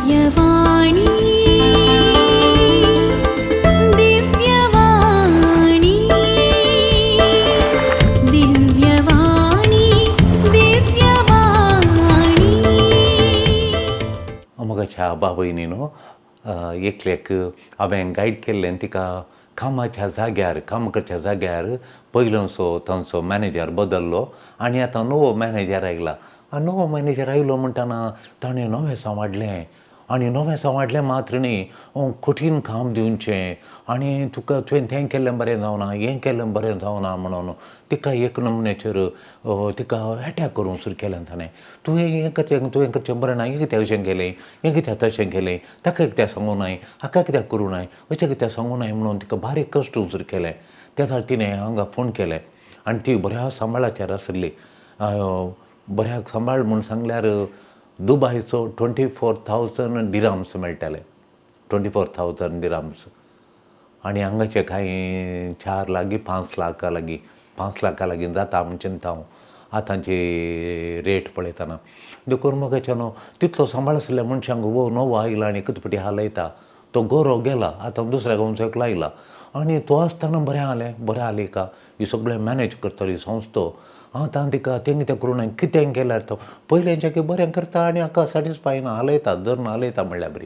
दिव्यवाणी दिव्यवाणी दिव्यवाणी दिव्यवाणी मोगाच्या बाबयनीनो एकल्याक हांवें गायड केल्लें तिका कामाच्या जाग्यार काम करच्या जाग्यार पयलोसो तांचो मॅनेजर बदल्लो आनी आतां नवो मॅनेजर आयला. नवो मॅनेजर आयलो म्हणटाना ताणें नवें वाडलें आनी नवें वाडलें मात्र न्ही कठीण काम दिवचें आनी तुका तुवें तें केल्लें बरें जावना हें केल्लें बरें जावना म्हणून तिका एक नमनेचेर तिका एटॅक करूंक सुरू केलें ताणें. तुवें हें करचें बरें ना हें कित्याक अशें केलें हें कित्याक तशें केलें ताका कित्याक सांगूं नाय हाका कित्याक करूं नाय अशें कित्याक सांगूं नाय म्हणून तिका बारीक कश्ट दिवंक सुरू केलें. त्या सार तिणें हांगा फोन केलें आनी ती बऱ्या सांबाळाचेर आसली. बऱ्याक सांबाळ म्हूण सांगल्यार दुबयचो 24,000 दिराम्स मेळटाले. 24,000 दिराम्स आनी हांगाचे कांय 4 लागीं 5 लाखा लागीं 5 लाखा लागीं जाता म्हूण चिंता हांव आतांची रेट पळयतना. देखून मोगाचें न्हू तितलो सांबाळ आसलेल्या मनशांक वो नवो आयला आनी कितपटी हालयता. तो गोरो गेला आतां दुसऱ्या गांवचो लायला आनी तो आसतना बरें जालें का ही सगळें मॅनेज करतली संस्थो. आतां तिका तें कित्याक करूं ना कितें केल्यार तो पयलेंचें बरें करता आनी हाका सॅटिस्फाय ना हालयता धरून हालयता म्हणल्यार बरी.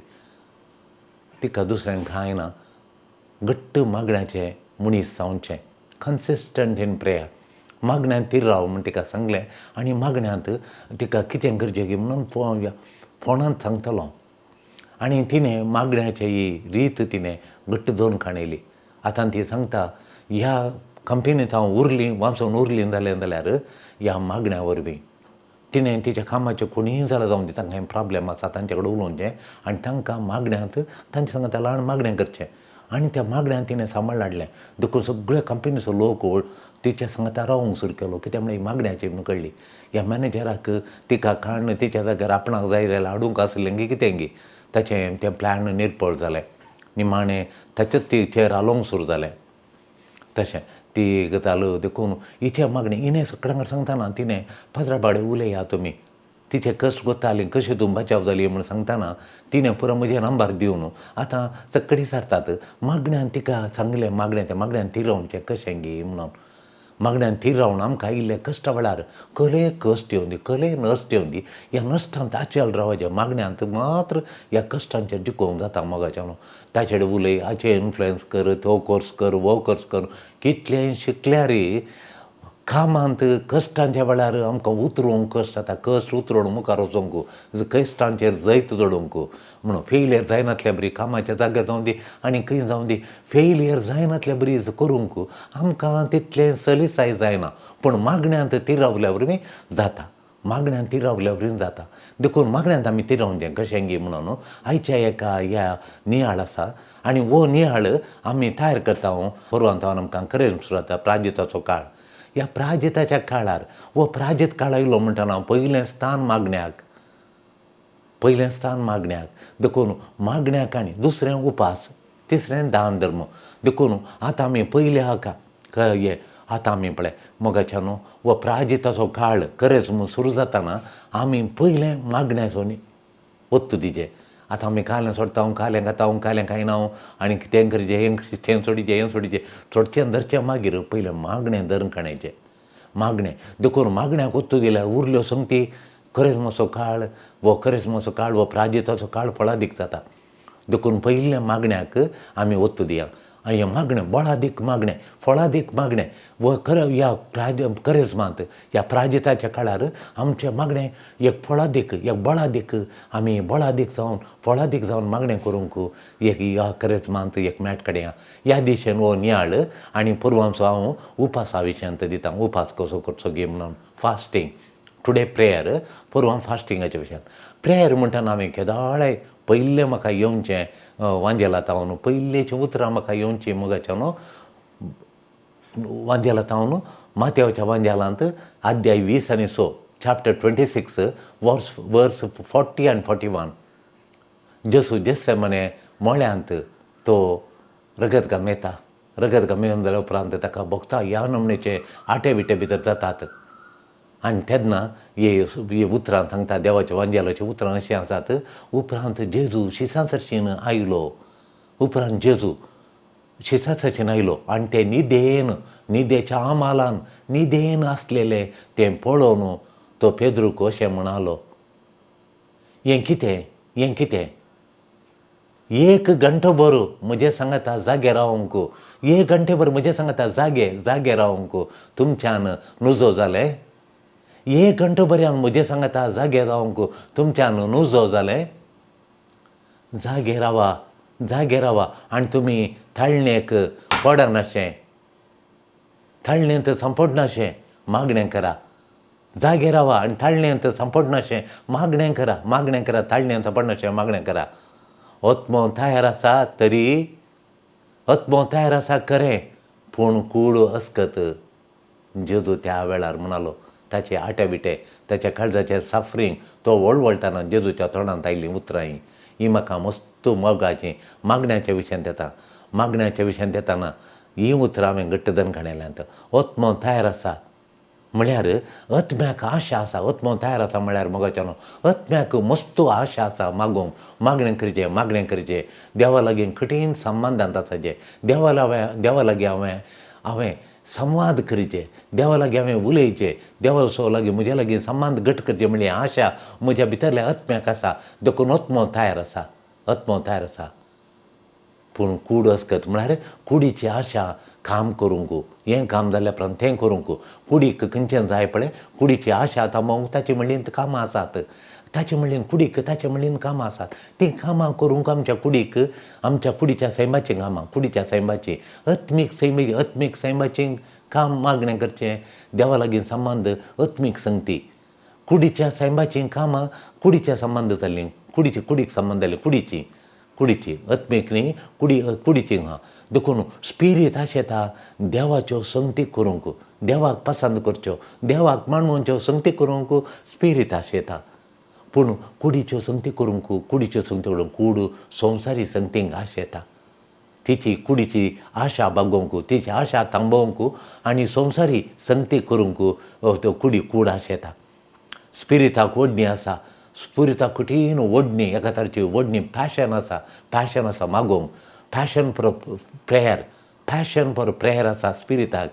तिका दुसऱ्यान कांय ना घट्ट मागण्याचें मनीस जावचें कन्सिस्टंट इन प्रेयर. मागण्यांत ती राव म्हूण तिका सांगलें आनी मागण्यांत तिका कितें करचें म्हणून फोनांत सांगतलो. आनी तिणें मागण्याची ही रीत तिणें घट्ट धरून काडयली. आतां ती सांगता ह्या कंपनींत हांव वाचून उरलीं जाल्यार ह्या मागण्या वरवीं तिणें तिच्या कामाचें कोणीय जाल्यार जावं दी तांकां कांय प्रॉब्लेम आसा तांचे कडेन उलोवचें आनी तांकां मागण्यांत तांचे सांगता ल्हान मागणें करचें आनी त्या मागण्यांत तिणें सांबाळ हाडलें. देखून सगळे कंपनीचो लोक तिच्या सांगता रावंक सुरू केलो कित्याक म्हणल्यार ही मागण्याची म्हूण कळ्ळी. ह्या मॅनेजराक तिका काण तिच्या जाग्यार आपणाक जाय जाल्यार हाडूंक आसलें गी कितें गी ताचें तें प्लॅन निर्फळ जालें. निमाणें ताचेच तिचेर हालोवंक सुरू जालें. तशें ती गजाल देखून हिचे मागणी हिणें सगळ्यांक सांगतना तिणें पात्राबाडे उलया तुमी तिचे कश्ट कोत्ताली कशी तूं बचाव जाली म्हूण सांगतना तिणें पुरो म्हजे नंबर दिवन आतां सकडी सारतात. मागण्यान तिका सांगलें मागण्यान ती रावचें कशें गी म्हणून मागण्यान ती रावन आमकां आयिल्ले कश्टा वेळार कले कश्ट येवन दी कले नश्ट येवन दी ह्या नश्टांत आचेल रावचें मागण्यांत मात्र ह्या कश्टांचेर जिखोवंक जाता मोगाचें न्हू. ताचे कडेन उलय हाचे इन्फ्लुएन्स कर तो कोर्स कर वो कोर्स कर कितलें शिकल्यारय कामांत कश्टांच्या वेळार आमकां उतरोवंक कश्ट जाता. कश्ट उतरोवन मुखार वचोंक कश्टांचेर जैत जोडूंक म्हणून फेलियर जायनासल्या बरी कामाच्या जाग्यार जावं दी आनी खंय जावं दी फेलियर जायनासल्या बरी करूंक आमकां तितलें सलिसाय जायना. पूण मागण्यांत ती रावल्या वरवीं जाता. मागण्यांत ती रावल्या वरवीं जाता. देखून मागण्यांत आमी ती रावचें कशें गी म्हणून आयच्या एका ह्या नियाळ आसा आनी वो नियाळ आमी तयार करता परवां जावन आमकां करेज सुरू जाता प्राजिताचो काळ. ह्या प्राजिताच्या काळार वो प्राजीत काळ आयलो म्हणटना पयलें स्थान मागण्याक देखून मागण्याक आनी दुसरें उपास तिसरें दान धर्म. देखून आतां आमी पयले हें आतां आमी पळय मोगाचें न्हू वो प्राजिताचो काळ करेज म्हूण सुरू जाताना आमी पयलें मागण्याचो वत्त दिचें. आतां आमी कालें सोडटा कालें खाता कालें खायना आनी तें करचें हें तें सोडिचें सोडचें धरचें मागीर पयलें मागणें धरून काडचें. मागणें देखून मागण्याक वत्त दिल्यार उरल्यो संगती करेजमाचो काळ वो प्राजिताचो काळ फळादीक जाता. देखून पयलें मागण्याक आमी वत्त दिया आनी हें मागणें बळादीक मागणें फळादीक मागणें व ह्या करेजमांत ह्या प्राजिताच्या काळार आमचें मागणें एक फळादीक एक बळादीक आमी बळादीक जावन फळादीक जावन मागणें करूंक एक ह्या करेजमांत एक मेट काडया. ह्या दिशेन हो नियाळ आनी पुरवांचो हांव उपासा विशयांत दिता. उपास कसो करचो गे म्हणून फास्टींग टुडे प्रेयर पुरवां फास्टिंगाच्या विशयान प्रेयर म्हणटाना आमी केदाळे पयलें म्हाका येवचें वांजेलातावन पयलींचीं उतरां म्हाका येवचीं मोगाचें न्हू वांजेलातावन माथेवाच्या वांजेलांत अध्याय 20 आनी 6 चॅप्टर 26 वर्स 40 आनी 41 जेसू जेसेमने मळ्यांत तो रगत घालता. रगत घालून जाल्या उपरांत ताका भोगता ह्या नमनेचे आटे बिटे भितर जातात आनी तेन्ना हे उतरां सांगता देवाच्या वांजेलाची उतरां अशीं आसात उपरांत जेजू शिसा सरशीन आयलो उपरांत जेजू शिसा सरशीन आयलो आनी ते न्हिदेच्या आमालान न्हिदेन आसलेले तें पळोवन तो पेद्रूक अशें म्हणालो हें कितें एक घंटोभर म्हजे सांगाता जागे रावंक एक घंटेभर म्हजे सांगाता जागे रावंक तुमच्यान नुजो जालें एक घंटोभऱ्यान म्हजे सांगाता जागे रावंक तुमच्यान नुजो जालें जागे रावा आनी तुमी थाळणेक पडनाशें थाळणेंत संपडनाशें मागणें करा जागे रावा आनी थाळणेंत संपडनाशें मागणें करा थाळणेंत संपडनाशें मागणें करा ओत्मो तयार आसा खरें पूण कूड अस्कत जेजू त्या वेळार म्हणालो ताचे आटेबिटे ताच्या काळजाचें सफरींग तो वळवळटाना जेजूच्या तोंडांत आयलीं उतरां ही म्हाका मस्त मोगाचीं मागण्याच्या विशयान येताना हीं उतरां हांवें घट्ट धनखाण्याल्यांत ओत्मो तयार आसा म्हळ्यार आत्म्याक आशा आसा ओत्मो तयार आसा म्हळ्यार मोगाच्यान आत्म्याक मस्त आशा आसा मागोवंक मागणें करचें देवा लागीं कठीण संबंदांत आसाचें देवा लागीं हांवें संवाद करचे देवा लागीं हांवें उलयचें देवा लागीं म्हजे लागीं संबंद घट करचे म्हणजे आशा म्हज्या भितरल्या आत्म्याक आसा देखून आत्मो तयार आसा पूण कूड अस्कत म्हळ्यार कुडीची आशा काम करूंक हें काम जाल्या उपरांत तें करूंक कुडीक खंयचें जाय पळय कुडीची आशा थांबोवंक ताची म्हणलीं कामां आसात ताचे म्हणलीं कुडीक ताचे म्हणलीं कामां आसात तीं कामां करूंक आमच्या कुडीच्या सैमाचीं कामां कुडीच्या सैमाचीं आत्मीक सैमाचीं काम मागणें करचें देवा लागीं संबंद आत्मीक संगती कुडीच्या सैमाचीं कामां कुडीच्या संबंद जाल्लीं कुडीक संबंद जाल्लीं कुडीची आत्मीक न्ही कुडीची देखून स्पिरीट आशेता देवाच्यो संगती करूंक देवाक पसंद करच्यो देवाक मानवच्यो संगती करूंक स्पिरीट आशेता पूण कुडीच्यो संगती करूंक कूड संवसारी संगतींक आशेता तिची कुडीची आशा बागोवंक तिची आशा थांबोवंक आनी संवसारी संगती करूंक तो कूड आशेता स्पिरिताक ओडणी आसा स्पिरिताक कठीण ओडणी एका तरेची ओडणी पॅशन आसा मागोवंक पॅशन फॉर प्रेयर आसा स्पिरिताक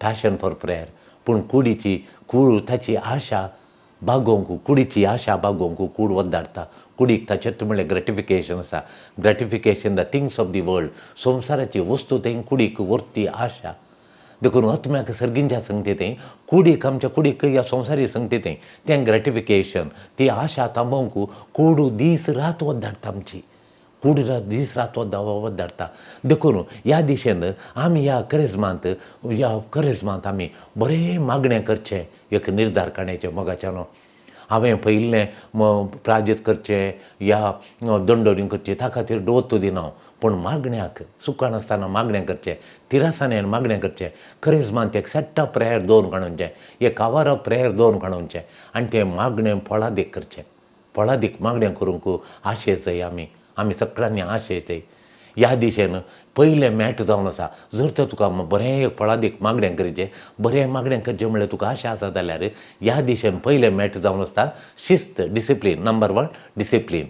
पॅशन फॉर प्रेयर पूण कूड ताची आशा बागोवंक कुडीची आशा बागोवंक कूड वद्दाडटा कुडीक ताचें म्हणल्यार ग्रेटिफिकेशन आसा gratification the things of the world संवसाराची वस्तू थंय कुडीक व्हरती आशा देखून आत्म्याक सर्गींच्या संगतींत कुडीक आमच्या कुडीक ह्या संवसारी संगतींत तें ग्रेटिफिकेशन ती आशा थांबोवंक कूड दीस रात वद्दाडटा आमची कूड दीस रात वद्दाडटा देखून ह्या दिशेन आमी ह्या करेजमांत आमी बरें मागणें करचें एक निर्धार काडचें मोगाच्यान हांवें पयिल्लें प्राजीत करचें या दंडोरी करची त्या खातीर वस्तू दिना पूण मागण्याक सुखान आसतना मागणें करचें तिरासानेन मागणें करचें करेजमांत एक सेट ऑफ प्रेयर दवरून काडूचें एक आवर ऑफ प्रेयर दवरून काडूचें आनी तें मागणें फळादीक करचें फळादीक मागणें करूंक आशेत जाय आमी सगळ्यांनी आशेत ह्या दिशेन पयलें मेट जावन आसा जर तर तुका बरें एक फळादीक मागणें करचें बरें मागणें करचें म्हळ्यार तुका आशा आसा जाल्यार ह्या दिशेन पयलें मेट जावन आसता शिस्त discipline number 1 discipline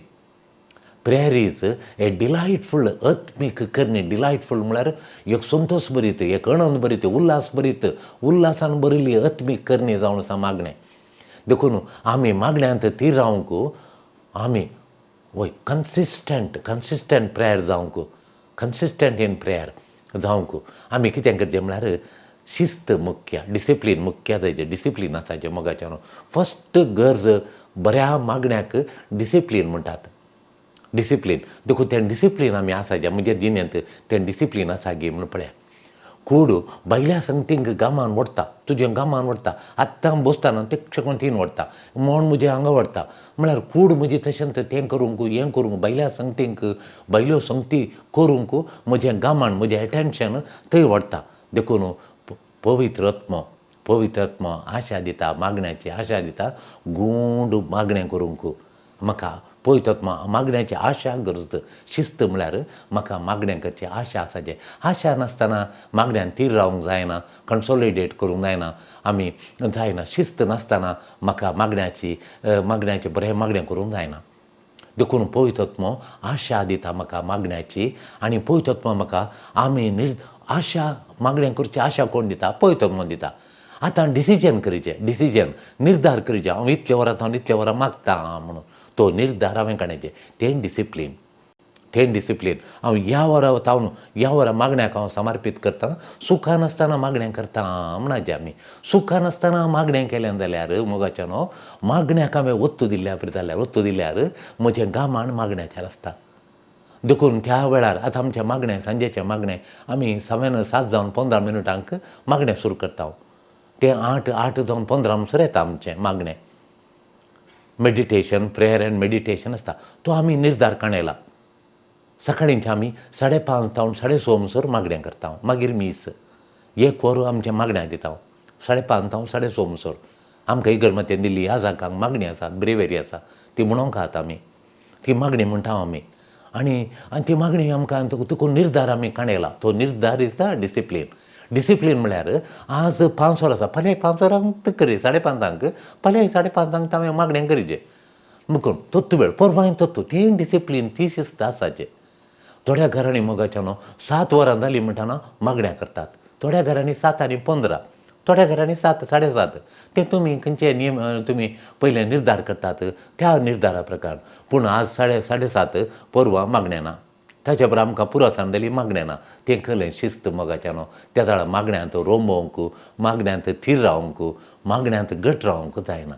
prayer is a delightful आत्मीक करणी डिलायटफूल म्हळ्यार एक संतोश भरीत एक आनंद भरीत उल्हासान भरिल्ली आत्मीक करणी जावन आसा मागणें देखून आमी मागण्यांत तीर रावंक आमी कन्सिस्टंट प्रेयर जावंक कन्सिस्टंट इन प्रेयर जावंक आमी कितें करचें म्हळ्यार शिस्त मुख्य डिसिप्लीन मुख्य जायचें डिसिप्लीन आसाचें मोगाच्यान फस्ट गरज बऱ्या मागण्याक डिसिप्लीन म्हणटात डिसिप्लीन देखून तें डिसिप्लीन आमी आसाचें म्हणजे जिणेंत तें डिसिप्लीन आसा गे म्हूण पळया कूड भायल्या संगतींक गामान व्हरता तुजें गामान व्हरता आत्तां बसतना ते कोणतीन व्हरता म्हण म्हजें हांगा व्हरता म्हळ्यार कूड म्हजें तशेंच तें करूंक हें करूंक भायल्या संगतींक भायल्यो संगती करूंक म्हजें गामान म्हजें एटेन्शन थंय व्हरता देखून पवित्र आत्मा आशा दिता मागण्याची आशा दिता गूंड मागणें करूंक म्हाका पळयतात मागण्याची आशा गरज शिस्त म्हळ्यार म्हाका मागणें करची आशा आसाचे आशा नासतना मागण्यान थीर रावंक जायना कन्सोलिडेट करूंक जायना आमी जायना शिस्त नासतना म्हाका मागण्याची बरें मागणें करूंक जायना देखून पळयतात आशा दिता म्हाका मागण्याची आनी पळयतात म्हाका आमी आशा मागणें करची आशा कोण दिता पळयतात दिता आतां डिसिजन निर्धार करचे हांव इतल्या वरां मागतां म्हणून तो निर्धार हांवें काडचे तें डिसिप्लीन हांव ह्या वरां मागण्याक हांव समर्पीत करतां सुखान आसतना मागणें करतां म्हणचे आमी सुखान आसतना मागणें केलें जाल्यार मोगाच्यान मागण्याक हांवें वस्तू दिल्यार म्हजें गामान मागण्याचेर आसता देखून त्या वेळार आतां आमचें मागणें सांजेचें मागणें आमी 7:15 मागणें सुरू करता तें 8:15 म्हणसर येता आमचें मागणें मेडिटेशन प्रेयर एंड मेडिटेशन आसता तो आमी निर्धार काणयला सकाळींचे आमी 5:30 ते 6:30 म्हणसर मागणें करता मागीर मीस 1 वर आमचें मागण्याक दिता 5:30 ते 6:30 म्हणसर आमकां इगर्मेंत दिल्ली ह्या जागांक मागणी आसात ब्रेवेरी आसा ती म्हणूंक आहात आमी ती मागणी म्हणटा आमी आनी ती मागणी आमकां तुका निर्धार आमी काणयला तो निर्धार इज द डिसिप्लीन म्हळ्यार आज 5 वर आसा फाल्यां 5 वरांक करी 5:30 फाल्यां 5:30 हांवें मागणें करीचें मुकून तत्व वेळ परवां तत्व तें डिसिप्लीन ती शिस्त आसाचें थोड्या घरांनी मोगाच्यान 7 वरां जालीं म्हणटाना मागण्या करतात थोड्या घरांनी 7:15 थोड्या घरांनी 7:30 तें तुमी खंयचे नियम तुमी पयले निर्धार करतात त्या निर्धारा प्रकार पूण आज 7:30 परवां मागणें ना ताच्या बरोबर आमकां पुरासाण जाली मागणें ना तें खंय शिस्त मोगाच्यान त्या वेळार मागण्यांत रोंबोवंक मागण्यांत थीर रावंक मागण्यांत घट रावंक जायना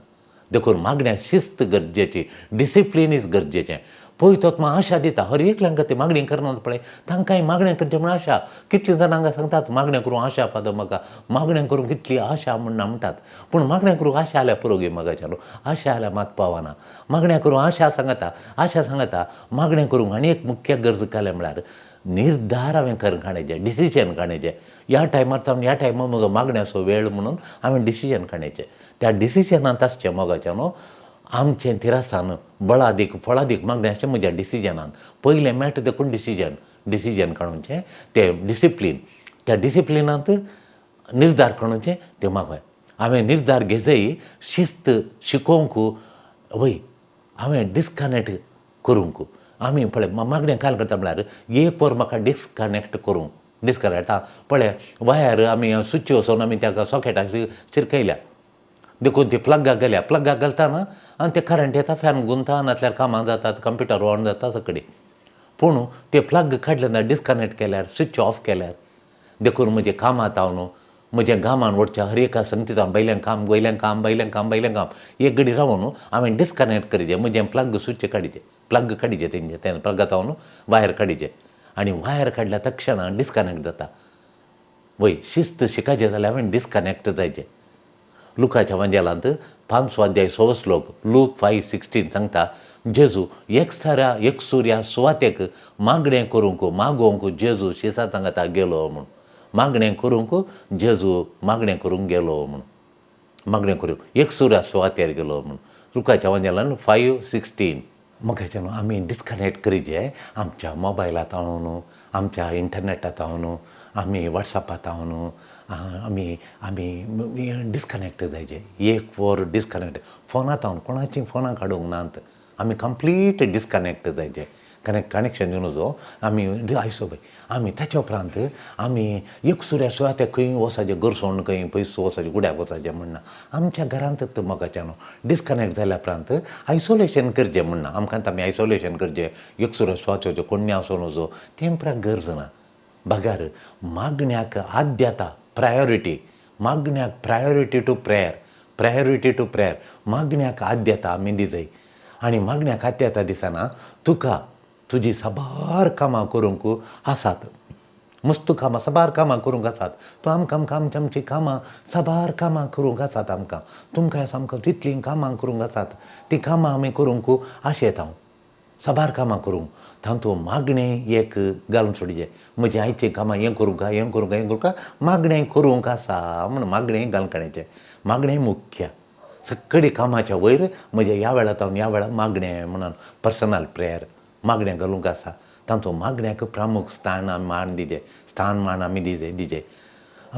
देखून मागण्याक शिस्त गरजेची डिसिप्लीन इज गरजेचें पळयतात आशा दिता हर एकल्यांक ते मागणी करनात पळय तांकांय मागणें करचें म्हण आशा कितलीं जाणांक सांगतात मागणें करूं आशा पाद म्हाका मागणें करूंक कितली आशा म्हणना म्हणटात पूण मागणें करूंक आशा जाल्यार पुरो गे मोगाच्यान आशा जाल्यार मात पावना मागणें करूं आशा सांगता मागणें करूंक आनी एक मुख्य गरज केलें म्हळ्यार निर्धार हांवें करून काडचें डिसिजन काडचें ह्या टायमार म्हजो मागण्याचो वेळ म्हणून हांवें डिसिजन काडचें त्या डिसिजनांत आसचें मोगाच्यान आमचें तिरासान बळादीक फळादीक मागणें आसचें म्हज्या डिसिजनान पयलें मेळटा देखून डिसिजन काडूचें तें डिसिप्लीन त्या डिसिप्लिनांत निर्धार काडूचें तें मागय हांवें निर्धार घेजय शिस्त शिकोवंक वय हांवें डिस्कनेक्ट करूंक आमी पळय मागणें काय करता म्हळ्यार 1 वर म्हाका डिस्कनेक्ट पळय वायर आमी स्विच वचोन आमी त्या सॉकेटाक चिरकयल्या देखून ती प्लगाक घालतना आनी ते करंट येता फॅन गुंता नाजाल्यार कामां जातात कंप्युटर ऑन जाता सगळें पूण ते प्लग काडले डिस्कनेक्ट केल्यार स्विच ऑफ केल्यार देखून म्हजें कामांत हांव न्हू म्हजें गामान वचचें हर एका संगतीत हांव वयल्यान काम एक घडी रावून हांवें डिस्कनेक्ट करचें म्हजें प्लग स्विच काडचें तें प्लगांत हांव वायर काडचें आनी वायर काडल्या तक्षण डिस्कनेक्ट जाता वय शिस्त शिकायचें जाल्यार हांवें डिस्कनेक्ट जायचें लुकाच्या वांजेलांत 5 अध्याय 6 श्लोक लूक 5:16 सांगता जेजू एकसुऱ्या सुवातेक मागणें करूंक मागोवंक जेजू शेजात सांगता गेलो म्हूण मागणें करूंक जेजू मागणें करूंक गेलो म्हूण मागणें करूंक एकसुऱ्या सुवातेर गेलो म्हूण लुकाच्या वांजेलांत 5:16 मोगाच्यान आमी डिस्कनेक्ट करीचें आमच्या मोबायलांत हांव आमच्या इंटरनेटांत हांव आमी वॉट्सॅपांत हांव आमी डिस्कनेक्ट जायचे 1 वर डिस्कनेक्ट फोनांत हांव कोणाचीं फोनां काडूंक नात आमी कंप्लीट डिस्कनेक्ट जायचे कनेक्शन दिवन जो आमी आयसो पळय आमी ताच्या उपरांत आमी एकसुऱ्या सुवातेक खंय वचचें गरसोण खंय पयस वचचें गुड्याक वचचें म्हणना आमच्या घरांतच मोगाच्यान डिस्कनेक्ट जाल्या उपरांत आयसोलेशन करचें म्हणना आमकां आमी आयसोलेशन करचें एकसुऱ्या सुवातेचो कोण्या वचोन वचो तें उपरांत गरज ना बगार मागण्याक आद्यता मागण्याक प्रायोरिटी टू प्रेयर मागण्याक आद्यता आमी दिजय आनी मागण्याक आद्यता दिसना तुका तुजी साबार कामां करूंक आसात मस्त कामां साबार कामां करूंक आसात तूं आमकां आमची कामां साबार कामां करूंक आसात आमकां तुमकां सामको तितलीं कामां करूंक आसात तीं कामां आमी करूंक आशेत हांव साबार कामां करूंक तातूंत मागणें एक घालून सोडचें म्हजें आयचीं कामां हें करूंक मागणें करूंक आसा म्हूण मागणें घालून काडचें मागणें मुख्य सगळी कामाच्या वयर म्हज्या ह्या वेळांत ह्या वेळार मागणें म्हणून पर्सनल प्रेयर मागणें घालूंक आसा तांचो मागण्याक प्रामुख स्थान आमी दिजे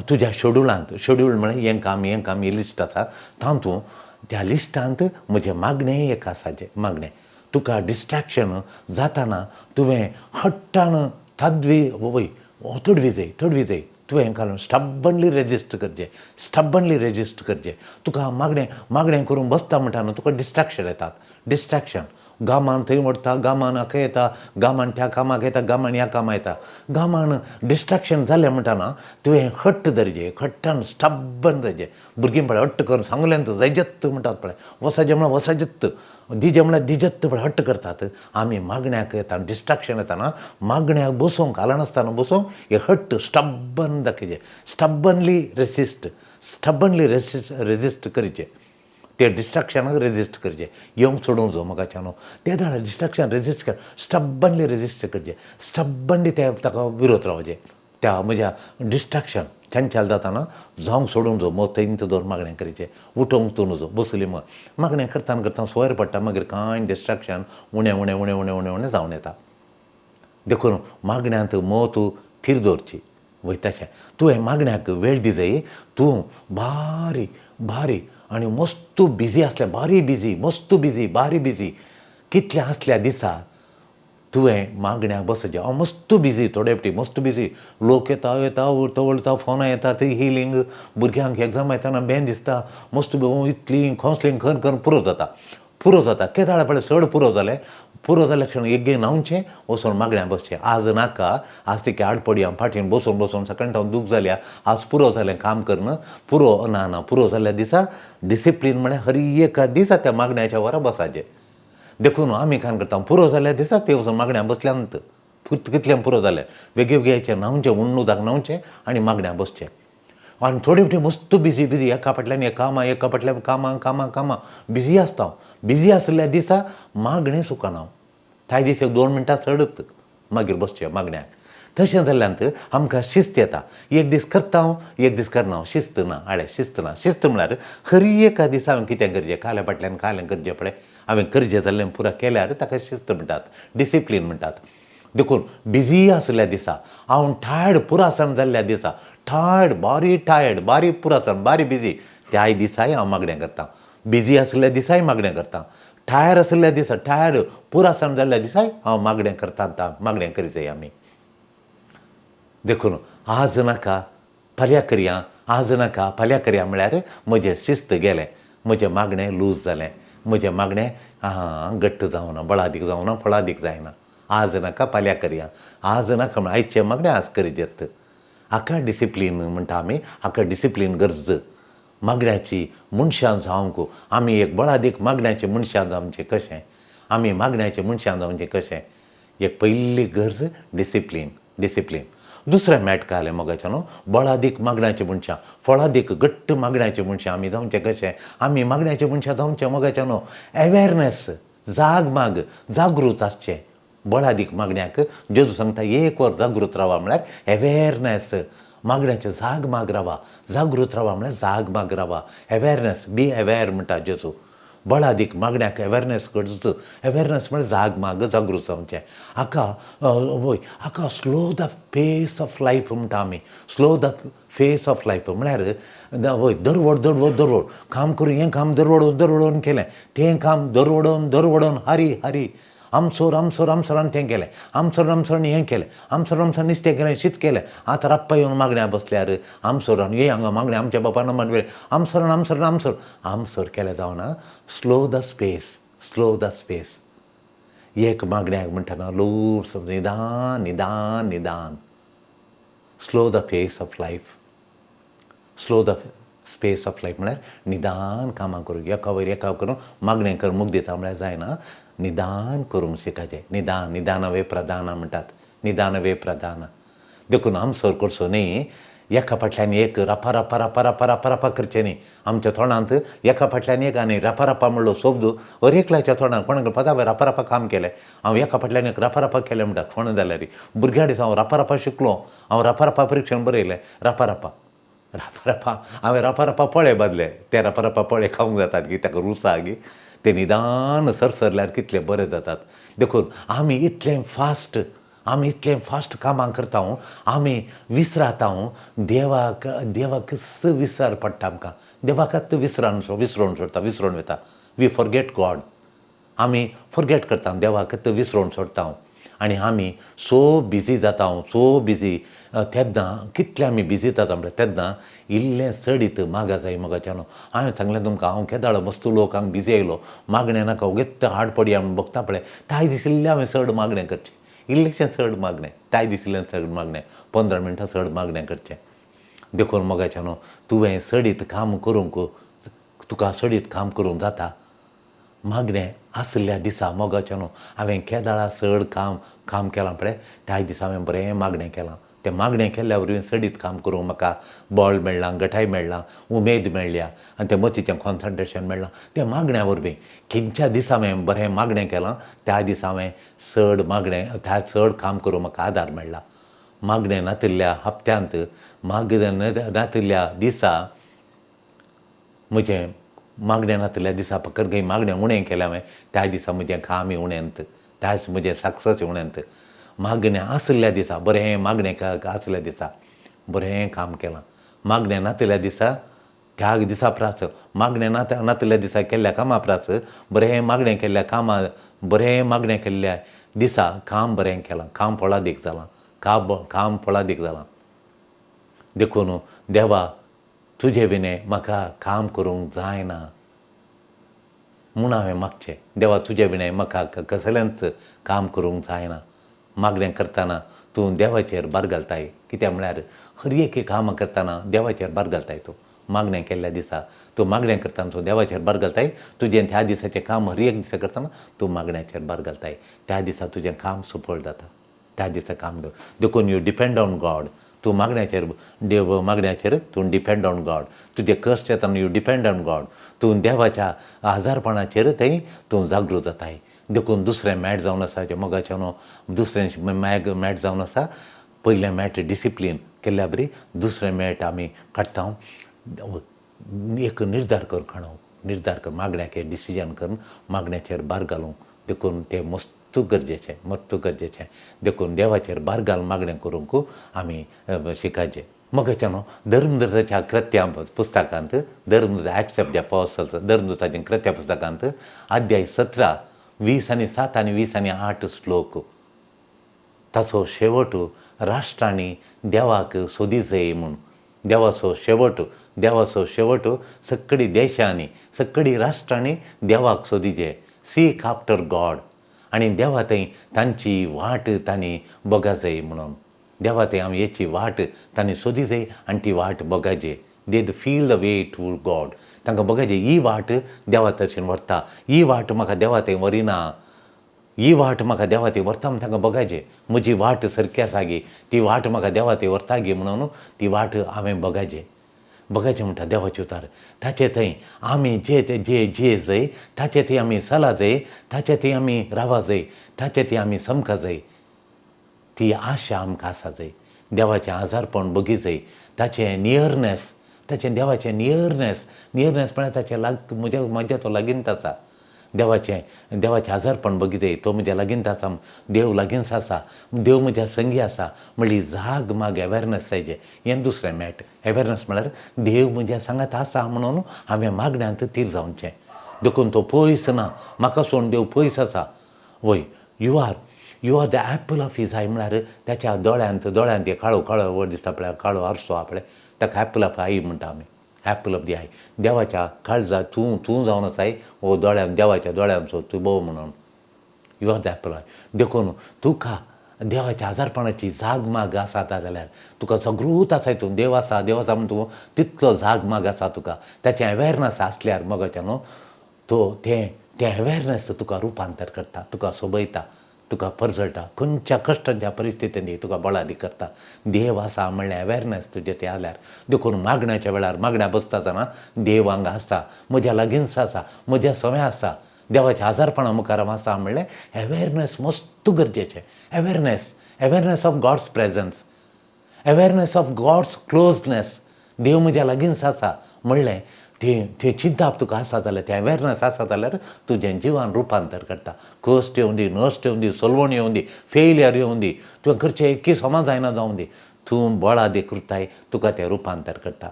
तुज्या शेड्यूल म्हळ्यार हें काम ही लिस्ट आसा तातूंत त्या लिस्टांत म्हजें मागणें एक आसा मागणें तुका डिस्ट्रॅक्शन जाताना तुवें हट्टान वय तडवी जाय तुवें घालून स्टब्बनली रेजिस्ट करचें तुका मागणें करून बसता म्हणटाना तुका डिस्ट्रॅक्शन येतात डिस्ट्रॅक्शन गामान थंय वडटा गामान हाका येता गामान त्या कामाक येता गामान ह्या कामाक येता गामान डिस्ट्रॅक्शन जालें म्हणटाना तुवें हट्ट धरचें हट्टान स्टब्बन जायचें भुरगींपणां हट्ट करून सांगलें तर जायजत्त म्हणटात पळय वसाजें म्हळ्यार वसाजत्त दिजें म्हळ्यार दिजत्त पळय हट्ट करतात आमी मागण्याक येता डिस्ट्रॅक्शन येताना मागण्याक बसूंक हालनासतना बसूंक हे हट्ट स्टब्बन दाखयचें स्टब्बनली रेजिस्ट करचें ते डिस्ट्रॅक्शनाक रेजिस्ट करचें येवंक सोडूंक जाय मोगाच्यानो ते धाडा डिस्ट्रॅक्शन रेजिस्ट कर स्टब्बनली रेजिस्ट करचें स्टब्बनली ताका विरोध रावचें त्या म्हज्या डिस्ट्रॅक्शन चंचल जाताना जावंक सोडूंक जाय मग थंयत दवर मागणें करचें उठोवंक तो नजो बसली मग मागणें करतना सवय पडटा मागीर कांय डिस्ट्रॅक्शन उणें जावन येता देखून मागण्यांत तूं थीर दवरची वय तशें तुवें मागण्याक वेळ दी जाय तूं बारी आनी मस्त बिजी आसलें बारी बिजी कितलें आसल्या दिसा तुवें मागण्याक बसचें हांव मस्त बिजी थोडे फावटी मस्त बिजी लोक येता वळता फोनां येता थंय हिलींग भुरग्यांक एग्जाम येताना बेन दिसता मस्त इतली कावन्सिलींग करून पुरो जाता केदाळ पळय चड पुरो जाल्या क्षण एक न्हांवचें वचून मागण्याक बसचें आज नाका आज ती आडपडी फाटीन बसून सकाळीं दूख जाल्या आज पुरो जालें काम करन पुरो जाल्ल्या दिसा डिसिप्लीन म्हळ्यार हर एका दिसा त्या मागण्याच्या वरा बसाचें देखून आमी काय करता पुरो जाल्ल्या दिसा ते वचून मागण्याक बसल्यांत कितलें पुरो जालें वेगळें न्हांवचें उदकाक न्हांवचें आनी मागण्याक बसचें आनी थोडे फावटी मस्त बिजी एका फाटल्यान एका फाटल्यान कामां बिजी आसता बिजी आसल्या दिसा मागणें सुकना त्या दिसा 2 मिनटां चडत मागीर बसचें मागण्याक तशें जाल्ल्यान आमकां शिस्त येता एक दीस करता एक दीस करना शिस्त म्हळ्यार हर एका दिसा हांवें कितें करचें काल्या फाटल्यान कालें करचें पळय हांवें करचें जाल्लें पुरा केल्यार ताका शिस्त म्हणटात डिसिप्लीन म्हणटात देखून बिजी आसल्या दिसा हांव टायर्ड पुरासन जाल्ल्या दिसा बारी पुरासन बारी बिजी त्या दिसाय हांव मागणें करतां बिजी आसल्या दिसाय मागणें करतां टायर आसल्या दिसा पुरासन जाल्ल्या दिसाय हांव मागणें करीत जाय आमी देखून आज नाका फाल्यां करया म्हळ्यार म्हजें शिस्त गेलें म्हजें मागणें लूज जालें म्हजें मागणें घट्ट जावना बळादीक जावना फळादीक जायना आज नाका फाल्यां करया आज नाका म्हण आयचें मागणें आज करचें हाका डिसिप्लीन म्हणटा आमी हाका डिसिप्लीन गरज मागण्याची मनशां जावंक आमी एक बळादीक मागण्याचें मनशां जावचें कशें आमी मागण्याचें मनशां जावचें कशें एक पयली गरज डिसिप्लीन दुसरें मेळटा काय जाल्यार मोगाच्यानो बळादीक मागण्याचें मनशां फळादीक घट्ट मागण्याचें मनशां आमी जावचें कशें आमी मागण्याचें मनशां जावचें मोगाच्यानो अवेरनेस जागृत आसचें बळादीक मागण्याक जेजू सांगता 1 वर जागृत रावा म्हळ्यार अवेरनेस मागण्याचें जागृत रावा म्हळ्यार जाग रावा अवेरनेस बी अवेर म्हणटा जेजू बळादीक मागण्याक अवेरनेस गरज अवेरनेस म्हळ्यार जागृत जावचें हाका slow the face of life म्हणटा आमी slow the face of life म्हळ्यार दरवड काम करून हें काम दरवडोन केलें तें काम दरवडोन हारी आमसोरान तें केलें आमसोरान हें केलें आमसोरान नुस्तें केलें शीत केलें आतां राप्पा येवन मागण्याक बसल्यार आमसोरान हे हांगा मागणें आमच्या बापान मागलें आमसोर केलें जावना स्लो द स्पेस एक मागण्याक म्हणटाना ल्हवूस निदान slow the face of life space of life म्हळ्यार निदान कामां करूं एका वयर एका करून मागणें कर मुग दिता म्हळ्यार जायना निदान करूंक शिकाचें निदान वे प्रधान देखून आमसोर करचो न्ही एका फाटल्यान एक रापा करचें न्ही आमच्या तोंडांत एका फाटल्यान एक आनी रापा म्हणलो शब्द एकल्याच्या तोंडांत कोणाक पता हांवें रापा काम केलें हांव एका फाटल्यान एक रापा केलें म्हणटा कोण जाल्यार भुरग्या दिसा हांव रापा शिकलो हांव रापा परिक्षण बरयलें रापा रपा हांवें रपा पळे बदले ते रपा पळे खावंक जातात की ताका रुचा की ते निदान सरसरल्यार कितले बरे जातात. देखून आमी इतलें फास्ट कामां करता आमी विसराता देवाक कसो विसर पडटा आमकां. देवाकच विसरोन वता. We forget God. आमी फॉरगेट करता देवाकच विसरोन सोडटा आनी आमी सो बिजी जाता सो बिजी तेन्ना कितले आमी बिजी जाता म्हणल्यार तेन्ना इल्लें चडीत मागा जाय मोगाच्यान. हांवें सांगलें तुमकां हांव केदाळो मस्तू लोकांक बिजी येयलो मागणें नाका उगेच हाड पडया म्हूण बगता पळय ताय दिसलें हांवें चड मागणें करचें. इल्लेशें चड मागणें ताय दिसलें चड मागणें 15 मिनटां चड मागणें करचें. देखून मोगाच्यान तुवें चडीत काम करूंक तुका चडीत काम करूंक जाता. मागणें आसल्या दिसा मोगाच्यान हांवें केदाळा चड काम केलां पळय त्या दिसा हांवें बरें मागणें केलां. तें मागणें केल्ल्या वरवीं चडीत काम करूंक म्हाका बळ मेळ्ळां, घटाय मेळ्ळां, उमेद मेळ्ळ्या आनी तें मतीचें कॉन्सन्ट्रेशन मेळ्ळां त्या मागण्या वरवीं. खंयच्या दिसा हांवें बरें मागणें केलां त्या दिसा हांवें चड काम करूंक म्हाका आदार मेळ्ळा. मागणें नातिल्ल्या हप्त्यांत नातिल्ल्या दिसा म्हजें मागणें नातिल्ल्या दिसा फकत खंय मागणें उणें केलें हांवें त्या दिसा म्हजें कामय उणेंत त्याच म्हजें सक्सेस उणेंत. मागणें आसल्या दिसा बरें मागणें आसल्या दिसा बरें काम केलां. मागणें नातिल्ल्या दिसा त्या दिसा प्रास मागणें नातिल्ल्या दिसा केल्ल्या कामा प्रास बरें मागणें केल्ल्या दिसा काम बरें केलां. काम फळादीक जालां. देखून देवा तुजे विने म्हाका काम करूंक जायना म्हूण हांवें मागचें. देवा तुजे विने म्हाका कसलेंच काम करूंक जायना. मागणें करतना तूं देवाचेर भार घालताय कित्याक म्हळ्यार हर एक कामां करतना देवाचेर भार घालताय तूं. मागणें केल्ल्या दिसा तूं मागणें करतना तूं देवाचेर भार घालताय. तुजें त्या दिसाचें काम हर एक दिसा करतना तूं मागण्याचेर भार घालताय. त्या दिसा तुजें काम सफळ जाता. त्या दिसा काम देखून यू डिपेंड ऑन गॉड. तूं मागण्याचेर तूं डिपेंड ऑन गॉड. तुजें कश्ट येतना यू डिपेंड ऑन गॉड. तूं देवाच्या आजारपणाचेर थंय तूं जागृत जाताय. देखून दुसरें मॅट जावन आसा मोगाच्यान दुसरें मॅट जावन आसा. पयलें मॅट डिसिप्लीन केल्ल्या बरी दुसरें मॅट आमी काडटा एक निर्धार कर मागण्याक एक डिसिजन करून मागण्याचेर भार घालूंक. देखून तें मस्त गरजेचें. देखून देवाचेर भार घालून मागणें करूंक आमी शिकायचें. मोगाच्यान धर्मदूताच्या कृत्या पुस्तकांत ॲक्ट्स ऑफ द अपोस्टल्स धर्मदूताच्या कृत्या पुस्तकांत अध्याय 17 20 आनी 7 आनी 20 आनी 8 श्लोक. ताचो शेवट राष्ट्रांनी देवाक सोदी जाय म्हूण. देवाचो शेवट सगळी देशांनी सगळी राष्ट्रांनी देवाक सोदिचे. सीक आफ्टर गॉड आनी देवा थंय तांची वाट तांणी बगा जाय म्हणून. देवा थंय आमी हेची वाट तांणी सोदी जाय आनी ती वाट बगायची. They feel the way to God. तांकां बगायचें ही वाट देवा तशें व्हरता. ही वाट म्हाका देवा थंय वरिना. ही वाट म्हाका देवा थंय व्हरता म्हूण तांकां बगायचें. म्हजी वाट सारकी आसा गे ती वाट म्हाका देवा थंय व्हरता गे म्हणून ती वाट हांवें बगायचें म्हणटा देवाचे उतार. ताचे थंय आमी जे जाय ताचे थंय आमी चला जाय. ताचे थंय आमी रावा जाय. ताचे थंय आमी समका जाय. ती आशा आमकां आसा जाय. देवाचें आजारपण बगी जाय. ताचें देवाचें नियरनेस म्हळ्यार ताचें म्हज्या तो लागींत आसा. देवाचें आजारपण बगी जाय. तो म्हज्या लागींत आसा. देव लागींच आसा. देव म्हज्या संगी आसा म्हणली जाग माग अवेरनस जायचें. हें दुसरें मॅट. अवेरनस म्हळ्यार देव म्हज्या सांगात आसा म्हणून हांवें मागण्यांत तीर जावचें. देखून तो पयस ना. म्हाका सोडून देव पयस आसा. वय you are the apple of his eye म्हळ्यार त्याच्या दोळ्यांत एक काळो वड दिसता पळय काळो आरसो आहा पळय ताका एपल ऑफ आय म्हणटा आमी. Apple of the I. देवाच्या काळजा तूं जावन आसाय वो देवाच्या दोळ्यांचो तुबो म्हणून. You are the apple eye. देखून तुका देवाच्या आजारपणाची जाग माग आसा जाल्यार तुका जागृत आसाय तूं. देव आसा म्हणून तूं तितलो जाग माग आसा तुका. ताचें अवेरनस आसल्यार मोगाच्यान तें अवेरनस तुका रुपांतर करता. तुका सोबयता. तुका परजळटा. खंयच्या कश्टांच्या परिस्थितींनी तुका बळादी करता. देव आसा म्हणलें अवेरनस तुजें तें जाल्यार देखून मागण्याच्या वेळार मागण्या बसता आसतना देव हांगा आसा. म्हज्या लागींच आसा. म्हज्या सवय आसा. देवाच्या आजारपणा मुखार आसा म्हणलें अवेरनस मस्त गरजेचें. Awareness of God's presence. Awareness of God's closeness. देव म्हज्या लागींच आसा म्हणलें ते चिंताप तुका आसा जाल्यार तें अवेरनस आसा जाल्यार तुजें जिवान रुपांतर करता. कश्ट येवं दी, नश्ट येवं दी, सलवण येवं दी, फेलियर येवं दी, तुवें करचें एक्की समा जायना जावं दी, तूं बळा दे कृताय तुका तें रुपांतर करता.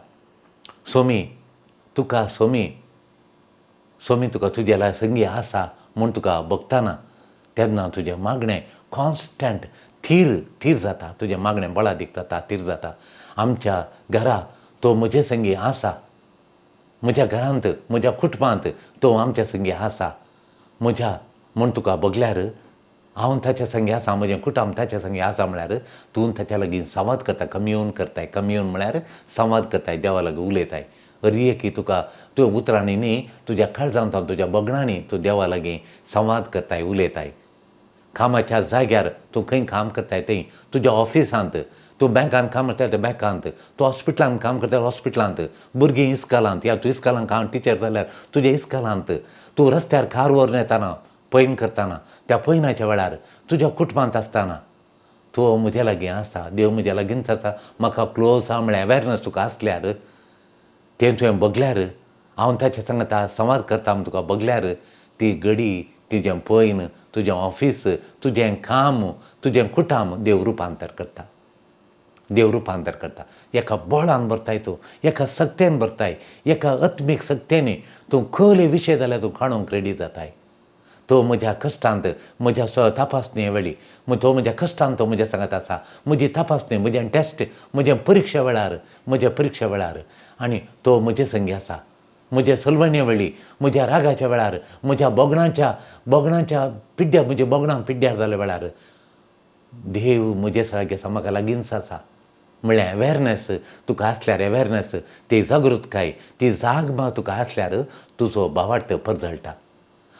सोमी तुका तुजे संगी आसा म्हूण तुका बगतना तेन्ना तुजें मागणें कॉन्स्टंट थीर जाता. तुजें मागणें बळादीक जाता, थीर जाता. आमच्या घरा तो म्हजे संगी आसा. म्हज्या घरांत, म्हज्या कुटुंबांत तो आमच्या संगी आसा. म्हूण तुका बगल्यार हांव ताच्या संगी आसा, म्हजें कुटुंब ताच्या संगी आसा म्हळ्यार तूं ताच्या लागीं संवाद करता, कम्युन करताय. कम्युन म्हळ्यार संवाद करताय, देवा लागीं उलयताय. की तुका तुवें उतरांनी न्ही, तुज्या काळजांत तुज्या बगणांनी तूं देवा लागीं संवाद करताय, उलयताय. कामाच्या जाग्यार तूं खंय काम करताय थंय, तुज्या ऑफिसांत, तूं बँकांत काम करता त्या बँकांत, तूं हॉस्पिटलांत काम करता हॉस्पिटलांत, भुरगीं इस्कॉलांत या तूं इस्कॉलांत काम टिचर जाल्यार तुज्या इस्कॉलांत, तूं रस्त्यार कार व्हरून येताना पैन करताना त्या पैनाच्या वेळार तुज्या कुटुंबांत आसतना तो म्हज्या लागीं आसा, देव म्हज्या लागींच आसा, म्हाका क्लोज आसा म्हळ्यार अवेरनस तुका आसल्यार तें तुवें बगल्यार हांव ताच्या सांगता संवाद करता म्हूण तुका बगल्यार ती घडी, तुजें पैन, तुजें ऑफीस, तुजें काम, तुजें कुटुंब देव रुपांतर करता. देव रुपांतर करता. एका बळान भरताय तूं, एका सक्तेन भरताय, एका आत्मीक सक्तेनी तूं खंयले विशय जाल्यार तूं काडूंक रेडी जाताय. तो म्हज्या कश्टांत, म्हज्या तपासणे वेळी तो म्हज्या कश्टांत तो म्हज्या सांगात आसा. म्हजी तपासणी, म्हजें टेस्ट, म्हज्या परीक्षे वेळार आनी तो म्हजे संगी आसा. म्हजे सलवणे वेळी, म्हज्या रागाच्या वेळार, म्हज्या बोगणांच्या पिड्ड्यार, म्हज्या बोगणांक पिड्ड्यार जाल्या वेळार देव म्हजे सारके आसा, म्हाका लागींच आसा. म्हळ्यार अवेरनस तुका आसल्यार अवेरनस, ती जागृतकाय, ती जाग तुका आसल्यार तुजो भावार्थ परजळटा.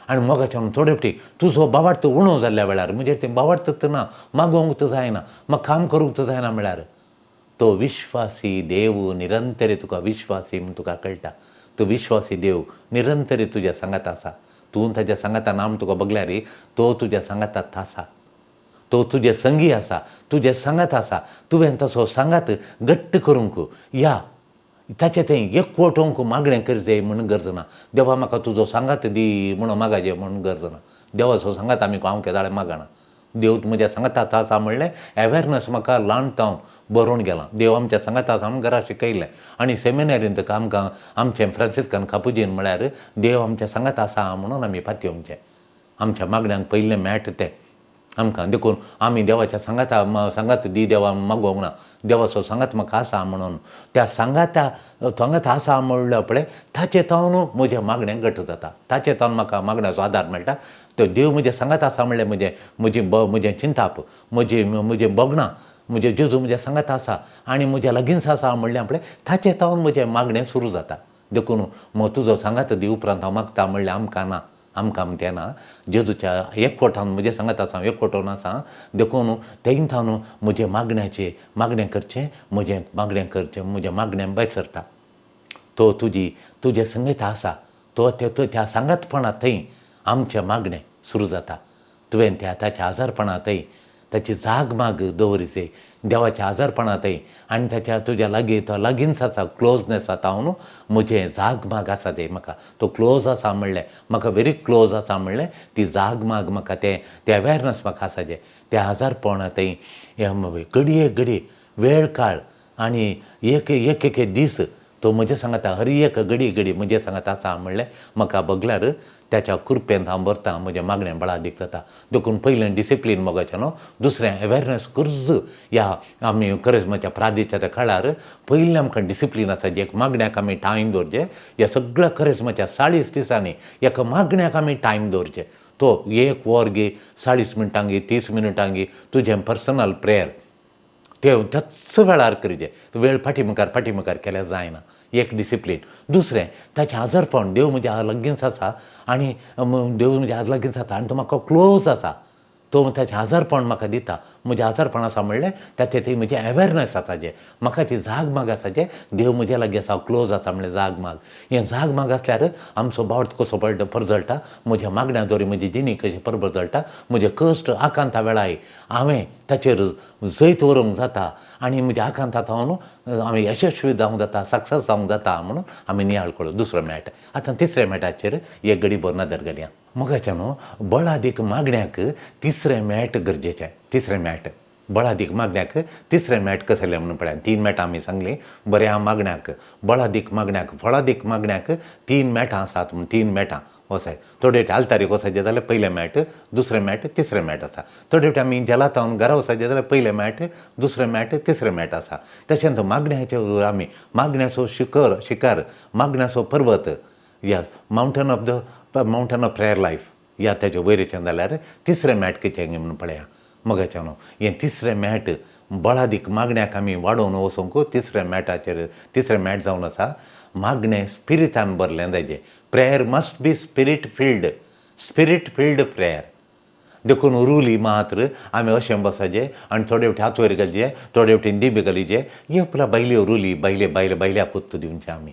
आनी मोगाच्यान थोडे फावटी तुजो भावार्थ उणो जाल्ल्या वेळार म्हणजे तें भावार्थच ना, मागोवंक जायना, म्हाका काम करूंक जायना म्हळ्यार तो विश्वासी देव निरंतरी तुका विश्वासी म्हूण तुका कळटा. तो विश्वासी देव निरंतरी तुज्या सांगात आसा. तूं ताच्या सांगाता ना म्हूण तुका बगल्यार तो तुज्या सांगातांत आसा. तो तुजे संगी आसा, तुजे सांगात आसा. तुवें तसो सांगात घट्ट करूंक या ताचें थंय एकवटोवंक मागणें करचें म्हूण गरज ना. देवा म्हाका तुजो सांगात दी म्हणून मागाचें म्हणून गरज ना. देवाचो सांगात आमी हांव केदाळे मागना. देव म्हज्या सांगातांत आसा म्हणलें अवेरनस म्हाका ल्हानतावन बरोवन गेलां. देव आमच्या सांगात आसा म्हूण घरा शिकयलें. आनी सेमिनारींत आमकां आमचें फ्रांसिस्कान कापुजीन म्हळ्यार देव आमच्या सांगात आसा म्हणून आमी पातयेवचें. आमच्या मागण्यांक पयलें मेळटा तें आमकां देखून आमी देवाच्या सांगात दी देवा मागोवंक ना. देवाचो सांगात म्हाका आसा म्हणून त्या सांगात आसा म्हणल्या पळय ताचे तावन म्हजें मागणें घट जाता. ताचे तावन म्हाका मागण्याचो आदार मेळटा. तो देव म्हजें सांगात आसा म्हणल्यार म्हजें चिंताप, म्हजें बगणां, म्हजें जेजू म्हज्या सांगात आसा आनी म्हज्या लागींच आसा म्हणलें पळय ताचे तावन म्हजें मागणें सुरू जाता. देखून तुजो सांगात दी उपरांत हांव मागता म्हणल्यार आमकां ना. आमकां तेन्ना जेजूच्या एकवटान म्हजें सांगात आसा, एकवटोन आसा. देखून तें थावन म्हजें मागणें करचें, म्हजें मागणें भायर सरता. तो तुजे संगत आसा. तो त्या सांगातपणां थंय आमचें मागणें सुरू जाता. तुवें ताच्या आजारपणांतय ताची जाग माग दवरचें, देवाच्या आजारपणांतय आनी तुज्या लागीं तो लागींच आसा, क्लोजनेस आसा हांव म्हजें जाग माग आसा तें म्हाका. तो क्लोज आसा म्हणलें म्हाका व्हेरी क्लोज आसा म्हणलें ती जाग माग म्हाका तें अवेरनस म्हाका आसा जें त्या आजारपणांतय घडये वेळ काळ आनी एक दीस तो म्हजे सांगाता हर एक घडी म्हजे सांगात आसा म्हणलें म्हाका बगल्यार त्याच्या कृपेंत हांव भरतां, म्हजें मागणें बळादीक जाता. देखून पयलें डिसिप्लीन मोगाचें न्हू, दुसरें अवेरनस गरज ह्या आमी करिज्माच्या प्रार्थनेच्या काळार पयलें आमकां डिसिप्लीन आसा जे मागण्याक आमी टायम दवरचें. ह्या सगळ्या करिज्माच्या 40 दिसांनी एका मागण्याक आमी टायम दवरचें. तो 1 वर घे, 40 मिनटां घे, 30 मिनटां घे, तुजें पर्सनल प्रेयर तें त्याच वेळार करचें. वेळ फाटीमुखार केल्यार जायना. एक डिसिप्लीन. दुसरें ताचें आजारपण, देव म्हज्या लागींच आसा आनी देव म्हज्या लागींच आसा आनी तो म्हाका क्लोज आसा. तो ताचें आजारपण म्हाका दिता. म्हजें आजारपण आसा म्हणल्यार ताचें थंय म्हजें अवेरनस आसा जें म्हाका ती जाग माग आसा जें देव म्हज्या लागीं आसा क्लोज आसा म्हणल्यार जाग माग. हें जाग माग आसल्यार आमचो बावट कसो परजळटा, म्हज्या मागण्या दोरी म्हजी जिणी कशी परजळटा, म्हजे कश्ट आकांता वेळाय हांवें ताचेर जैत व्हरूंक जाता आनी म्हज्या आकांतांत हांवें यशस्वी जावंक जाता, सक्सेस जावंक जाता म्हणून आमी नियाळ कळो. दुसरो मॅट. आतां तिसऱ्या मॅटाचेर एक घडी बरो नदर घालया. मोगाच्या न्हू बळादीक मागण्याक तिसरें मॅट गरजेचें. तिसरें मॅट बळादीक मागण्याक तिसरें मॅट कसलें म्हणून पळया. 3 मॅटां आमी सांगलीं. बऱ्या मागण्याक, बळादीक मागण्याक, फळादीक मागण्याक 3 मॅटां आसात म्हूण 3 मॅटां वसाय. थोडे फावटी आल्तारीक वचपाचें जाल्यार पयलें मॅट, दुसरें मॅट, तिसरें मॅट आसा. थोडे फावटी आमी जलातावन घरा वचपाचें जाल्यार पयलें मॅट, दुसरें मॅट, तिसरें मॅट आसा. तशेंच मागण्याचेर आमी मागण्याचो शिखर, मागण्याचो पर्वत या मावंटन ऑफ प्रेयर लायफ या तेच्या वयरच्यान जाल्यार तिसरें मॅट खंयचें म्हणून पळया. मोगाच्या न्हू हें तिसरें मॅट बळादीक मागण्याक आमी वाडोवन वचूंक तिसऱ्या मॅटाचेर तिसरें मॅट जावन आसा मागणें स्पिरितान भरलें जायचें. Prayer must be spirit filled prayer. देखून रुली मात्र आमी अशें बसचें आनी थोडे फावटी हात वयर घालचे, थोडे फावटी दिबे घालीचे. हे पुरा बायल्यो रुली बायल्याक उत्त दिवचें आमी.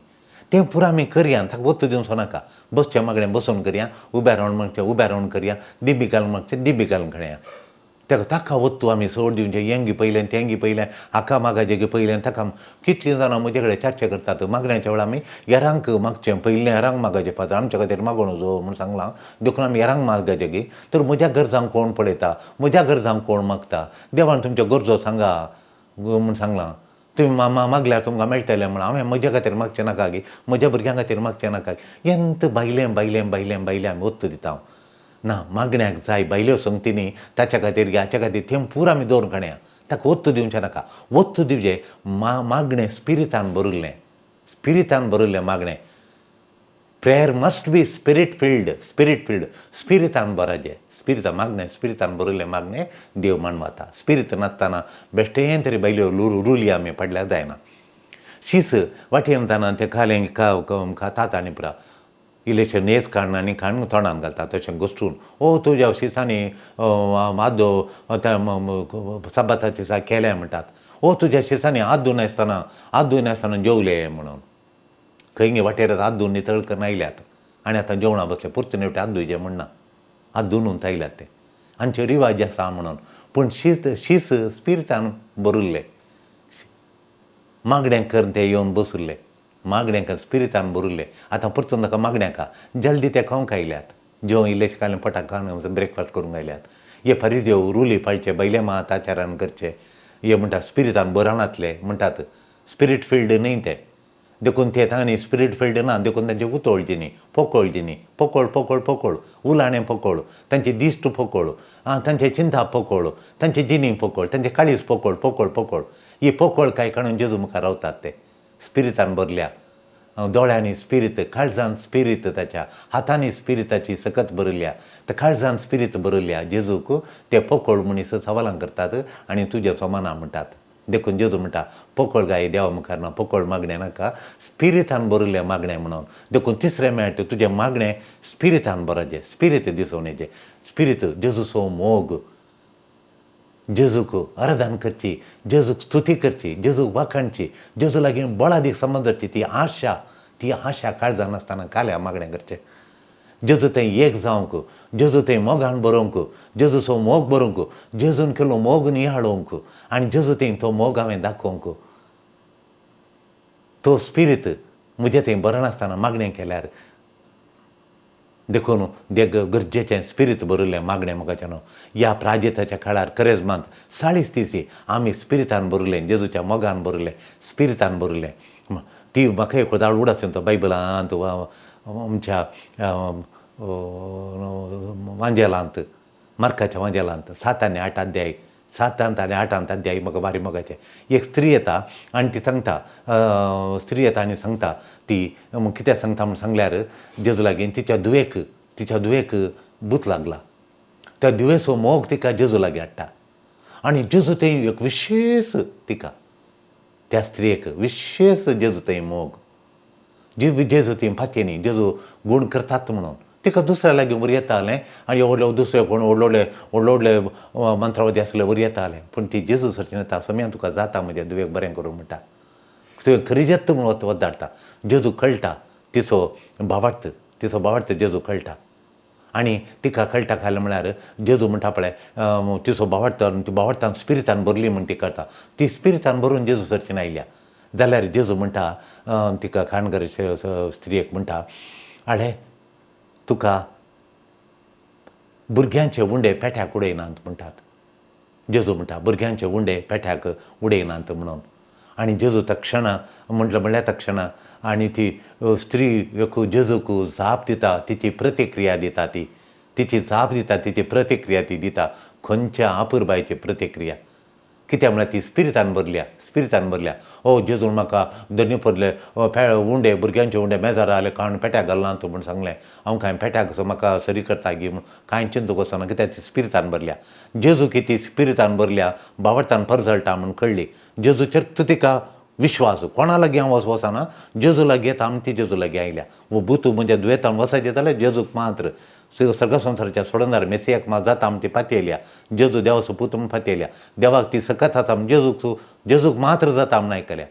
तें पुरो आमी करया, ताका वत्त दिवचो नाका. बसचें मागणें बसून करया, उब्या रावन म्हणचें उब्या रावन करया, दिबी घाल म्हणचें दिबी घालून करया. ताका वत्तू आमी सोड दिवचें. हें घे पयलें, तें घे पयलें, हाका मागाचें घे पयलें. ताका कितलीं जाणां म्हजे कडेन चर्चा करतात. मागण्याच्या वेळार आमी येरांक मागचें, पयलें येरांक मागचें फातर आमच्या खातीर मागूं नजो म्हूण सांगलां. देखून आमी येरांक मागचें गे. तर म्हज्या गरजांक कोण पळयता, म्हज्या गरजांक कोण मागता. देवान तुमच्यो गरजो सांगा म्हूण सांगलां. तुमी मागल्यार तुमकां मेळटलें म्हण. हांवें म्हज्या खातीर मागचें नाका गे, म्हज्या भुरग्यां खातीर मागचें नाका. येंत बायलें आमी वत्त दिता हांव. ना मागण्याक जाय बायल्यो संगतीनी ताच्या खातीर गे, हाच्या खातीर थेंब पुरो आमी दवरून काडया. ताका वत्त दिवचें नाका. वत्त दिवचें मागणें स्पिरितान भरिल्लें मागणें. Prayer must be spirit filled. स्पिरितान भरचें. मागणें स्पिरितान भरिल्लें मागणें देव मानवाता. स्पिरीत नासतना बेश्टें तरी बायल्यो रुली आमी पडल्यार जायना. शीस वाटयेन जाना तें खालें खातात आनी पुरा इल्लेशें नेज काडून आनी तोंडान घालतात तशें घोष्टून. तुज्या शिसांनी आदो साबाताच्या दिसा केलें म्हणटात. तुज्या शिसांनी आदू नासतना जेवले म्हणून. खंय वाटेर आदून नितळ करून आयल्यात आनी आतां जेवणां बसले. पुरते नेवटे आदूचे म्हणना, आदून आयल्यात ते. हांचे रिवाज आसा म्हणून. पूण शीस स्पिरितान भरिल्लें. मागण्यांक करून ते येवन बसुल्ले. मागण्यांक स्पिरितान भरिल्लें. आतां परतून ताका मागण्याक जल्दी ते खावंक आयल्यात. जेवण इल्लेशें काडलें पोटाक घालून ब्रेकफास्ट करूंक आयल्यात. हे फारीजयो रुली पाळचे, बैले मात आचारान करचे. हे म्हणटात स्पिरितान बरानातले म्हणटात. स्पिरीट फिल्ड न्हय ते. देखून ते तांणी स्पिरीट फिल्ड ना. देखून तांचे उतोळजिनी, पोकोळजिनी, पोकोळ, उलाणें पोकोळ, तांची दिश्ट पोकोळ, तांचे चिंता पोकोळ, तांची जिणी पोकोळ, तांचे काळीज पोकोळ. ही पोकोळ काय काडून जेजू मुखार रावतात ते. स्पिरितान भरल्या. दोळ्यांनी स्पिरीत, काळजान स्पिरीत ताच्या, हातांनी स्पिरिताची सकत भरिल्ल्या, त्या काळजान स्पिरीत भरिल्ल्या जेजूक ते पोकोळ मनीस सवालां करतात आनी तुज्याचो मना म्हणटात. देखून जेजू म्हणटा पोकोळ गाय देवा मुखार ना, पोकोळ मागणें नाका, स्पिरितान भरिल्लें मागणें म्हणून. देखून तिसरें मेळट तुजें मागणें स्पिरितान बरचें, स्पिरीत दिसून येचें. स्पिरीत जेजूचो मोग, जेजूक आराधन करची, जेजूक स्तुती करची, जेजूक वाखाणची, जेजू लागीं बळादीक संबंद दवरची. ती आशा काळजान आसतना काल्या मागणें करचें. जेजू थंय एक जावंक, जेजू थंय मोगान बरोवंक, जेजूचो मोग बरोवंक, जेजून केलो मोग नियाळोवंक आनी जेजू थंय तो मोग हांवें दाखोवंक. तो स्पिरीत म्हजे थंय बरो नासतना मागणें केल्यार देखून गरजेचें स्पिरीत भरिल्लें मागणें मोगाचें न्हू. ह्या प्राजिताच्या काळार करेजमांत 40 दीस आमी स्पिरितान भरिल्लें, जेजूच्या मोगान भरिल्लें, स्पिरितान भरिल्लें. ती म्हाका एक दाळ उडासून तो बायबलांत आमच्या वांजेलांत, मार्काच्या वांजेलांत 7 आनी 8 अध्याय, 7 आनी 8 अध्याय म्हाका भारी मोगाचें. एक स्त्री येता आनी ती सांगता, ती कितें सांगता म्हूण सांगल्यार जेजू लागीं तिच्या दुयेक भूत लागला. त्या दुयेचो मोग तिका जेजू लागीं हाडटा आनी जेजू थंय एक विशेश तिका, त्या स्त्रियेक विशेश जेजू थंय मोग. जेजू थंय फाचेनी, जेजू गूण करतात म्हणून तिका दुसऱ्या लागीं वर येतालें आनी व्हडले दुसरे कोण व्हडले व्हडले मंत्रवादी आसले वर येताले. पूण ती जेजू सरची येता सोम्या तुका जाता म्हज्या दुवेक बरें करूं म्हणटा. तुवें खरी जेत्त म्हूण वताडटा. जेजू कळटा तिचो भावार्थ जेजू कळटा. आनी तिका कळटा काय म्हळ्यार जेजू म्हणटा पळय तिचो भावार्थान स्पिरितान भरली म्हूण ती कळटा. ती स्पिरितान भरून जेजू सरचीन आयल्या. जाल्यार जेजू म्हणटा तिका खाणगर स्त्रियेक म्हणटा आळे तुका भुरग्यांचे उंडे पेट्याक उडयनात म्हणटात. जेजू म्हणटा भुरग्यांचे उंडे पेट्याक उडयनात म्हणून. आनी जेजू तक्षणा म्हणल्यार तक्षणा आनी ती स्त्री जेजूक जाप दिता, तिची प्रतिक्रिया दिता तिची जाप दिता, तिची प्रतिक्रिया ती दिता. खंयच्या आपुरबायेची प्रतिक्रिया. कित्याक म्हळ्यार ती स्पिरितान भरल्या. ओ जेजून म्हाका धन्य पडले उंडे भुरग्यांचे उंडे मेजार जाले काण पेट्याक घालनात म्हूण सांगलें. हांव कांय पेट्याक म्हाका सरी करता गी म्हूण कांय चिंतूंक वचना कित्याक ती स्पिरितान भरल्या. जेजू किती स्पिरितान भरल्या भावार्थान परजळटा म्हूण कळ्ळी. जेजूचेर तिका विश्वास. कोणा लागीं हांव वचना जेजू लागीं येता आनी ती जेजू लागीं आयल्या. वो भूत म्हणजे दुयेंतान वचत जाल्यार जेजूक मात्र सर्ग संवसाराच्या सोडणार मेसियाक मात जाता म्हूण ती पातयल्या. जेजू देवाचो पूत म्हूण पातयल्या. देवाक ती सकत आसा म्हूण जेजूक मात्र जाता म्हूण आयकल्या.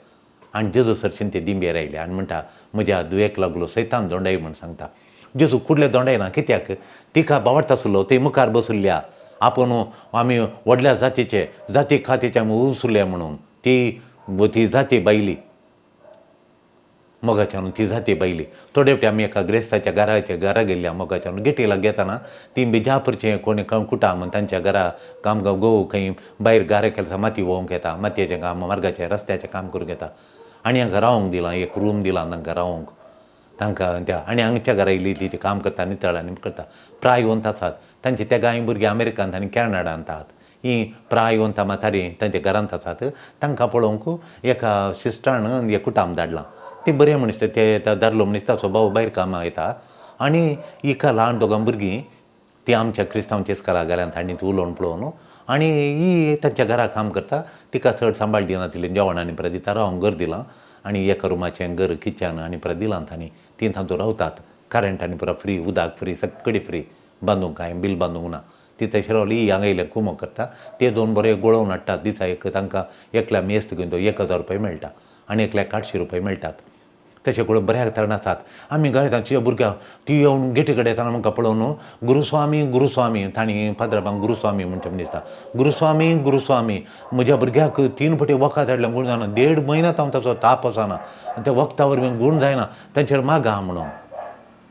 आनी जेजू सरशीन ते दिंबेर आयले आनी म्हणटा म्हज्या दुयेक लागलो सैतान दोंडय म्हूण सांगता. जेजू कुडले दोंडयना कित्याक तिका भावार्थ आसलो ती मुखार बसुल्ल्या. आपूण आमी व्हडल्या जाती खातीचे आमी उसुल्ले म्हणून ती जाती बायली मोगाच्यान ती जाती बायली. थोडे फावटी आमी एका ग्रेस्ताच्या घरा गेल्ल्या मोगाच्यान गेटीला घेताना ती बिजापूरचे कोणी कुटाम तांच्या घरा काम गोव खंय भायर गारे केल्सा माती व्होवंक येता. मातयेचें काम मार्गाचें रस्त्याचें काम करूंक येता. आनी हांकां रावंक दिलां एक रूम दिलां तांकां रावंक तांकां त्या आनी हांगच्या घरा येयली ती काम करता नितळ आनी करता. प्रायवंत आसात तांचे ते गाय भुरगीं अमेरिकांत आनी कॅनडांत आसात. ही प्रायवंत म्हातारी तांच्या घरांत आसात. तांकां पळोवंक एका सिस्टरान एक कुटाम धाडलां. ती बरें मनीस ते दादलो मनीस ताचो भाव भायर कामां येता आनी हिका ल्हान दोगां भुरगीं ती आमच्या क्रिस्तांवांच्या इस्काला घाल्यांत आनी ती उलोवन पळोवन आनी ही तांच्या घरा काम करता. तिका चड सांबाळ दिनाशिल्लें जेवण आनी परत दिता रावंक घर दिलां आनी एका रुमाचें घर किचन आनी परत दिलां तांणी. ती तांतूं रावतात. करंट आनी परत फ्री उदक फ्री सगळी फ्री बांदूंक कांय बील बांदूंक ना. ती तशी रावली हांगा येयले कुमो करता. ते दोन बरे गोळोवन हाडटात. दिसा तांकां एकल्या मेस्त घेवन तो 1000 रुपया मेळटा आनी एकल्याक 800 रुपया मेळटात. तशें करून बऱ्या तरेन आसात. आमी घरा तिच्या भुरग्याक ती येवन गेटी कडेन येताना म्हाका पळोवन गुरुस्वामी तांणी फादराबांक गुरुस्वामी म्हणटा म्हण दिसता. गुरुस्वामी म्हज्या भुरग्याक 3 फावटी वखद हाडलें गूण जायना. 1.5 म्हयनो तावन ताचो ताप वचना. त्या वखदा वरवीं गूण जायना. तांचेर मागा म्हणून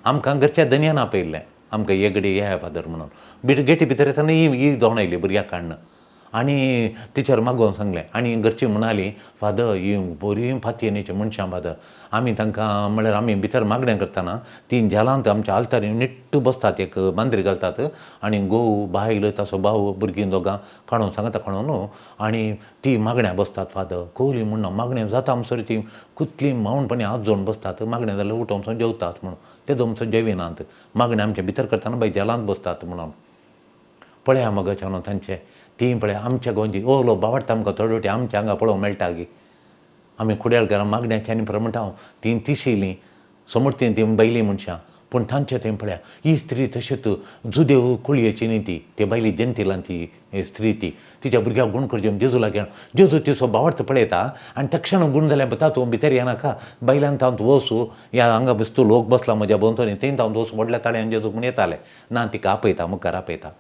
आमकां घरच्या धन्यान आपयल्लें आमकां येगडी ये फादर म्हणून. गेटी भितर येताना ही दोंडायली भुरग्याक काडून आनी तिचेर मागोवन सांगलें. आनी घरचीं म्हणालीं फादर ही बरी फातयेनीची मनशां फादर. आमी तांकां म्हळ्यार आमी भितर मागणें करतना ती जेलांत आमच्या आल्तारीन निट्ट बसतात एक मांद्री घालतात आनी घोव बायल ताचो भाव भुरगीं दोगां काडून सांगता काडून आनी ती मागण्या बसतात फादर. कोवली म्हणना मागणें जाता म्हणसर ती कुतली मावणपणी हात जोडून बसतात. मागणें जाल्यार उठोवन जेवतात म्हणून तेदो म्हणसर जेविनात. मागणें आमच्या भितर करतना बाय जेलांत बसतात म्हणून. पळया मगच्यान तांचें ती पळय आमच्या गोंयची ओलो भावार्थ आमकां थोडे फावटी आमच्या हांगा पळोवंक मेळटा गी. आमी खुड्याळ घरां मागण्याची आनी परत म्हणटा हांव ती तिशिलीं समोर ती बायली मनशां पूण तांचें थंय पळया ही स्त्री तशीच जुदेव कुळयेची न्ही ती ते बायली जंतिलांची स्त्री ती तिच्या भुरग्याक गूण करचे जेजू लागीं जेजू तिचो भावार्थ पळयता आनी तक्षण गूण जाल्या तातूंत भितर येनाका बायलांक तावंत वचू ह्या हांगा बसतो लोक बसला म्हज्या भोंवतणी थंय तावंत वचू व्हडल्या ताळ्यान जेजूक म्हूण येताले ना तिका आपयता मुखार आपयता.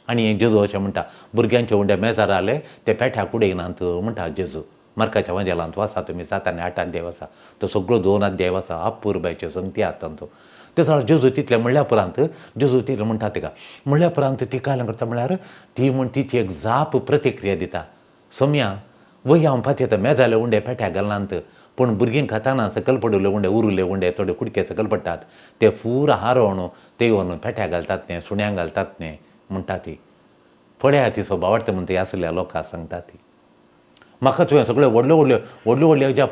आनी जेजू अशें म्हणटा भुरग्यांचे उंडे मेजार जाले ते पेठ्याक उडयनात म्हणटा जेजू. मार्काच्या वांजेलांत वाचा तुमी 7 आनी 8 अध्याय वाचा. तो सगळो 2 अध्याय वाचा अपुरबायच्यो संगती आसात तांचो. तेचो जेजू तितलें म्हणल्या उपरांत जेजू तितलें म्हणटा तिका म्हणल्या उपरांत ती काय करता म्हळ्यार ती म्हण तिची एक जाप प्रतिक्रिया दिता. सोम्या वय हांव पातयेता मेजाले उंडे पेठ्याक घालनात पूण भुरगीं खाताना सकयल पडिल्ले उंडे उरिल्ले उंडे थोडे कुडके सकयल पडटात ते पूर हारोवन ते व्हरून पेठ्याक घालतात न्ही सुण्यांक घालतात न्ही म्हणटा ती. पळया तिचो भावार्थ म्हणटा आसल्या लोकांक सांगता ती. म्हाका तुवें सगळ्यो व्हडल्यो हेज्या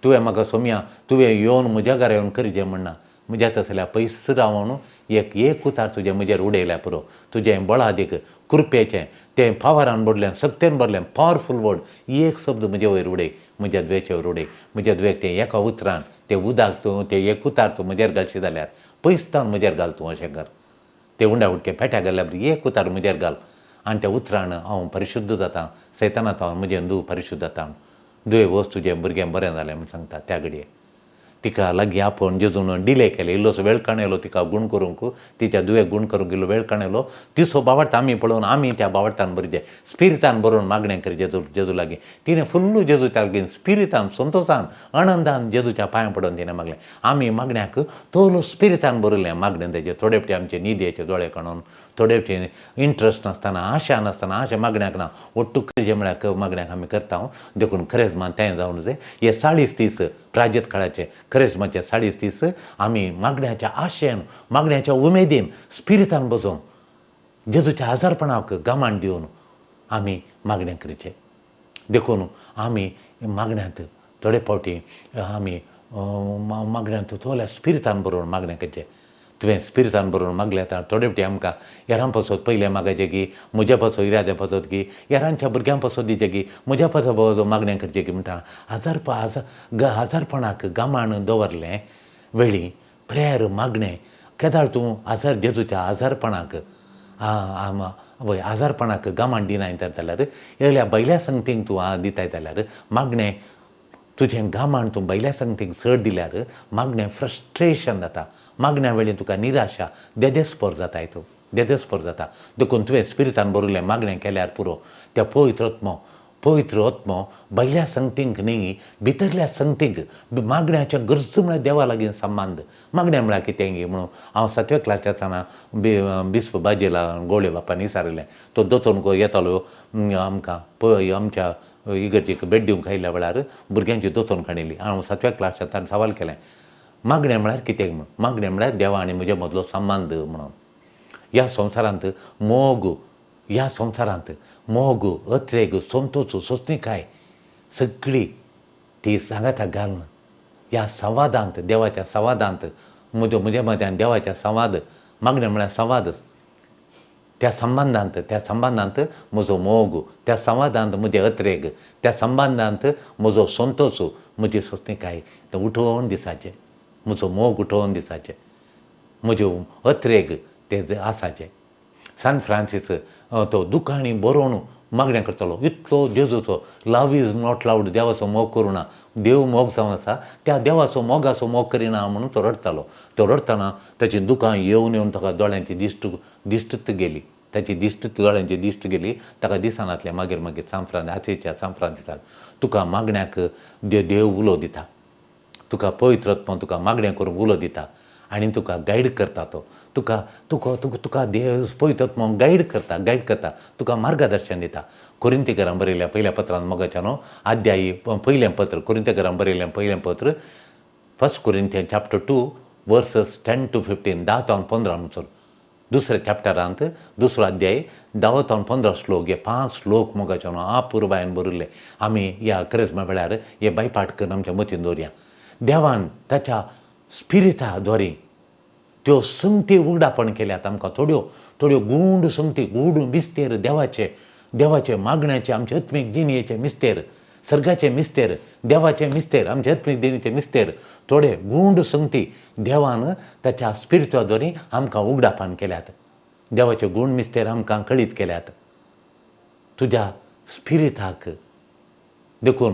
तुवें म्हाका सोम्या तुवें येवन म्हज्या घरा येवन करचें म्हणना. म्हज्या तसल्या पयस रावून एक उतार तुजें म्हजेर उडयल्या पुरो. तुजें बळादीक कृपेचें तें फावरान भरलें सक्तेन भरलें पॉवरफूल वर्ड एक शब्द म्हजे वयर उडय म्हज्या दुयेचे वयर उडय. म्हज्या दुयेक तें एका उतरान तें उदक तूं तें एक उतार तूं म्हजेर घालशी जाल्यार पयसतान म्हजेर घाल तूं अशें कर ते उंडा उडके पेट्या गेल्या बरी एक उतार म्हजेर घाल आनी त्या उतरान हांव परिशुद्ध जाता सैतानांत हांव म्हजें दूख परिशुद्ध जाता दुये वस्त तुजें भुरगें बरें जालें म्हूण सांगता त्या घडये तिका लागीं आपूण जेजून डिले केले इल्लोसो वेळ काणयलो तिका गूण करूंक तिच्या दुयेक गूण करूंक इल्लो वेळ काणयलो तिसो बावडता आमी पळोवन आमी त्या बावडतान बरें स्पिरितान बरोवन मागणें कर जेजू लागीं तिणें फुल्ल जेजूच्या लागीं स्पिरितान संतोशान आनंदान जेजूच्या पांयां पडोवन तिणें मागलें आमी मागण्याक तोलो स्पिरितान बरयलें मागणें तेजें थोडे फावटी आमचे न्हिदेचे दोळे काडून थोडे फावटी इंट्रस्ट नासतना आशा नासतना आशा मागण्याक ना ओट्टू खरें म्हळ्यार मागण्याक आमी करता देखून खरेंच मान तें जावन जाय हे 40 दीस प्राजत काळाचे खरेंच 40 दीस आमी मागण्याच्या आशेन मागण्याच्या उमेदीन स्पिरितान बसोवन जेजूच्या आजारपणाक गामाण दिवन आमी मागणें करचें देखून आमी मागण्यांत थोडे फावटी आमी मागण्यांत तोल्या स्पिरितान बरोवन मागणें करचें तुवें स्पिरितान बरोवन मागलें तर थोडे फावटी आमकां हेरां पासत पयलें मागचें की म्हज्या पासत इराद्या पासत की हेरांच्या भुरग्यां पासत दिचें की म्हज्या पासत मागणें करचें की म्हणटा आजारपणाक गामाण दवरलें वेळी प्रेयर मागणें केदार तूं जेजूच्या आजारपणाक आजारपणाक गामाण दिनाय जाल्यार येल्या बैल्या संगतीक तूं दिताय जाल्यार मागणें तुजें गामाण तूं बैल्या संगतीक चड दिल्यार मागणें फ्रस्ट्रेशन जाता मागण्या वेळी तुका निराशा देदेस्पर जाताय तूं देदेस्पर जाता देखून तुवें स्पिरितान बरयलें मागणें केल्यार पुरो त्या पवित्र आत्मो बैल्या संगतीक न्ही भितरल्या संगतीक मागण्याच्या गरज म्हळ्यार देवा लागीं संबंद मागणें म्हळ्यार कितें म्हणून हांव 7व्या क्लासांत आसतना बिस्प बाजेला गोळे बापान विचारलें तो दोतोर येतालो आमकां आमच्या इगर्जेक भेट दिवंक आयिल्ल्या वेळार भुरग्यांची दोतोर काडिल्ली हांव 7व्या क्लासांत सवाल केलें मागणें म्हळ्यार कितें म्हणून मागणें म्हळ्यार देवा आनी म्हजे मदलो संबंद म्हणून ह्या संवसारांत मोग अत्रेग संतोश सोंसणीकाय सगळी ती सांगाता घालून ह्या संवादांत देवाच्या संवादांत म्हज्या मद्यान देवाच्या संवाद मागणें म्हळ्यार संवादच त्या संबंदांत म्हजो मोग त्या संवादांत म्हजें अत्रेग त्या संबंदांत म्हजो संतोश म्हजी सोंसणीकाय तें उठोवन दिसाचें म्हजो मोग उठोवन दिसाचें म्हज्यो अत्रेग ते आसाचे सान फ्रांसीस तो दुखाणी बरोवन मागणें करतालो इतलो जेजूचो लव इज नॉट लावड देवाचो मोग करूना देव मोग जावन आसा त्या देवाचो मोग करिना म्हणून तो रडटना ताची दुकां येवन ताका दोळ्यांची दिश्ट गेली ताची दोळ्यांची दिश्ट गेली ताका दिसनातलें मागीर सान फ्रांसिसाक तुका मागण्याक देव उलो दिता तुका पवित्र आत्मा तुका मागणें करूंक उलो दिता आनी तुका गायड करता तो तुका देव पवित्र आत्मा गायड करता तुका मार्गदर्शन दिता कोरिंथीकारांक बरयल्या पयल्या पत्रांत मोगाच्यान अध्यायी पयलें पत्र कोरिंथीकारांक बरयलें पयलें पत्र 1 Corinthians chapter 2 verses 10 to 15 10 ते 15 म्हणसर दुसऱ्या चॅप्टरांत दुसरो अध्याय 10 ते 15 श्लोक हे 5 श्लोक मोगाच्यान पुरबायन बरयले आमी ह्या क्रिस्मा वेळार हे बायपाठ करून आमच्या मतीन दवरया देवान ताच्या स्पिरिता द्वारे त्यो संगती उगडापण केल्यात आमकां थोड्यो गूंड संगती गूढ मिस्तेर देवाचे मागण्याचे आमचे आत्मीक जिणेचे मिस्तेर सर्गाचे मिस्तेर देवाचे मिस्तेर आमचे आत्मीक जिणेचे मिस्तेर थोडे गूंड संगती देवान ताच्या स्पिरिताद्वारे आमकां उगडापण केल्यात देवाचे गूंड मिस्तेर आमकां कळीत केल्यात तुज्या स्पिरिताक देखून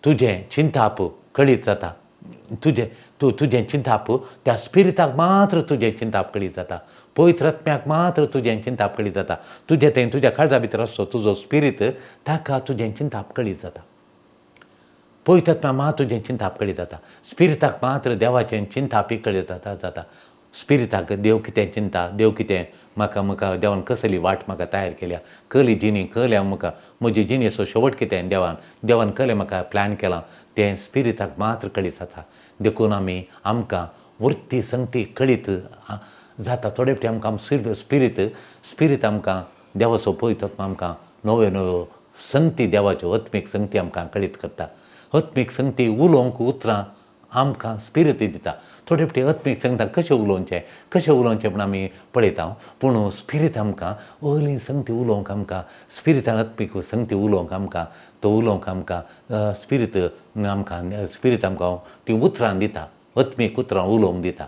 तुजें चिंताप कळीत जाता तुजें चिंताप त्या स्पिरिताक मात्र तुजें चिंताप कळीत जाता पवित्र आत्म्याक मात्र तुजें चिंताप कळीत जाता तुज्या काळजा भितर आसतो तुजो स्पिरीट ताका तुजें चिंताप कळीत जाता पवित्र आत्म्या मात्र तुजें चिंताप कळीत जाता स्पिरिताक मात्र देवाचें चिंतापी कळीत जाता स्पिरिताक देव कितें चिंता देव कितें म्हाका देवान कसली वाट म्हाका तयार केल्या कसली जिणी कहल्या म्हाका म्हजी जिणेचो शेवट कितें देवान कहलें म्हाका प्लॅन केलां तें स्पिरिताक मात्र कळीत जाता देखून आमकां वृत्ती संगती कळीत जाता थोडे फावटी आमकां स्पिरीट आमकां देवाचो पवित्र आत्मा आमकां नव्यो संगती देवाच्यो आत्मीक संगती आमकां कळीत करता आत्मीक संगती उलोवंक उतरां आमकां स्पिरीट दिता थोडे फावटी आत्मीक संगताक कशें उलोवचें म्हूण आमी पळयता पूण स्पिरीट आमकां असली संगती उलोवंक आमकां स्पिरितान आत्मीक संगती उलोवंक आमकां स्पिरीट आमकां ती उतरां दिता आत्मीक उतरां उलोवंक दिता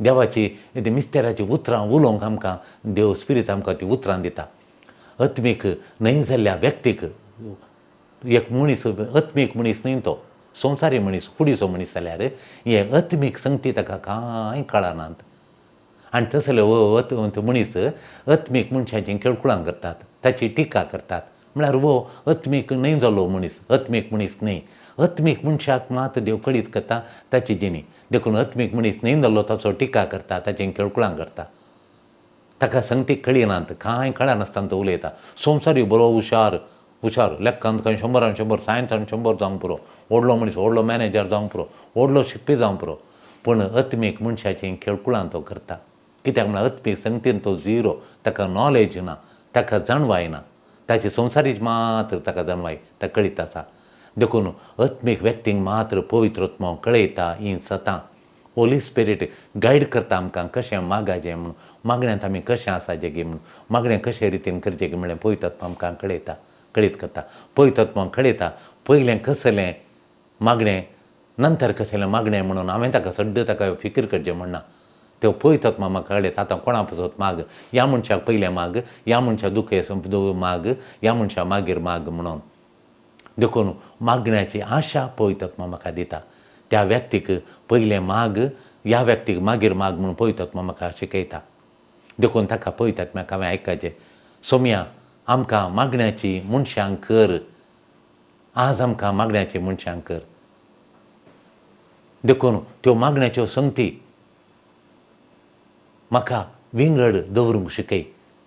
देवाची मिस्तेराची उतरां उलोवंक आमकां देव स्पिरीट आमकां ती उतरां दिता. आत्मीक न्हय जाल्ल्या व्यक्तीक एक मनीस आत्मीक मनीस न्हय तो संवसारी मनीस कुडीचो मनीस जाल्यार हे आत्मीक संगती ताका कांय कळनात. आनी तसले मनीस आत्मीक मनशाची केळकुळां करतात, ताची टिका करतात. म्हळ्यार आत्मीक न्हय जाल्लो मनीस, आत्मीक मनीस न्हय. आत्मीक मनशाक मात देव कळीत करता ताची जिणी. देखून आत्मीक मनीस न्हय जाल्लो ताचो टिका करता, ताचें केळकुळां करता. ताका संगतीक कळिनात, कांय कळनासतना तो उलयता. संवसारी बरो हुशार लेक्कान खंय 100 100 सायन्सान 100 जावंक पुरो, व्हडलो मनीस, व्हडलो मॅनेजर जावंक पुरो, व्हडलो शिकपी जावंक पुरो. पूण आत्मीक मनशाचें केळकुळां तो करता. कित्याक म्हळ्यार आत्मीक संगतीन तो झिरो. ताका नॉलेज ना, ताका जाणवाय ना. ताची संवसारीच मात्र ताका जाणवाय, ताका कळीत आसा. देखून आत्मीक व्यक्तींक मात्र पवित्र आत्मो कळयता हीं सतां. होली स्पिरीट गायड करता आमकां कशें मागचें म्हणून, मागण्यांत आमी कशें आसाचें गे म्हणून, मागणें कशे रितीन करचें गे म्हणलें पवित्र आत्मा आमकां कळीत करता. पवित्र आत्मा कळयता पयलें कसलें मागणें, नंतर कसलें मागणें म्हणून हांवें ताका फिकीर करचें म्हणना. तो पवित्र आत्मा म्हाका कळयता आतां कोणा पासत माग, ह्या मनशाक पयलें माग, ह्या मनशा माग, ह्या मनशा मागीर माग म्हणून. देखून मागण्याची आशा पवित्र आत्मा म्हाका दिता. त्या व्यक्तीक पयलें माग, ह्या व्यक्तीक मागीर माग म्हणून पवित्र आत्मा म्हाका शिकयता. देखून ताका पवित्र आत्म्याक हांवें आयकचें. सोम्या आमकां मागण्याची मनशांक कर, आज आमकां मागण्याची मनशांक कर. देखून त्यो मागण्याच्यो संगती म्हाका विंगड दवरूंक शिकय.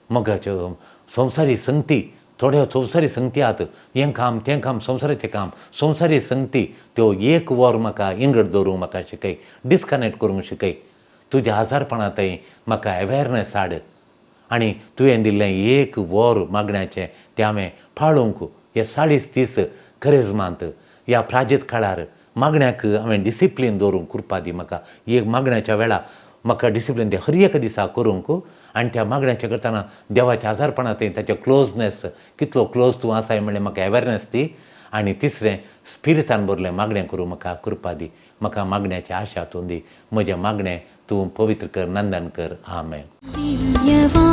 मोगाच्यो संवसारी संगती, थोड्यो संवसारी संगती आहात, हें काम तें काम संवसाराचें काम, संवसारी संगती त्यो एक वर म्हाका इंगड दवरूंक म्हाका शिकय, डिस्कनेक्ट करूंक शिकय. तुज्या आजारपणांतय म्हाका अवेरनस हाड आनी तुवें दिल्लें एक वर मागण्याचें तें हांवें पाळूंक हे 40-30 करेजमांत ह्या प्राजीत काळार मागण्याक हांवें डिसिप्लीन दवरूंक कृपा दी म्हाका. एक मागण्याच्या वेळा म्हाका डिसिप्लीन तें हर एक दिसा करूंक आनी त्या मागण्याचें करतना देवाच्या आजारपणांतय ताचें क्लोजनेस कितलो क्लोज तूं आसाय म्हणलें म्हाका अवेरनस दी. आनी तिसरें स्पिरितान भरलें मागणें करूं म्हाका कृपा दी. म्हाका मागण्याची आशा तूं दी. म्हजें मागणें तूं पवित्र कर, नंदन कर. आमेन. दिव्यवाणी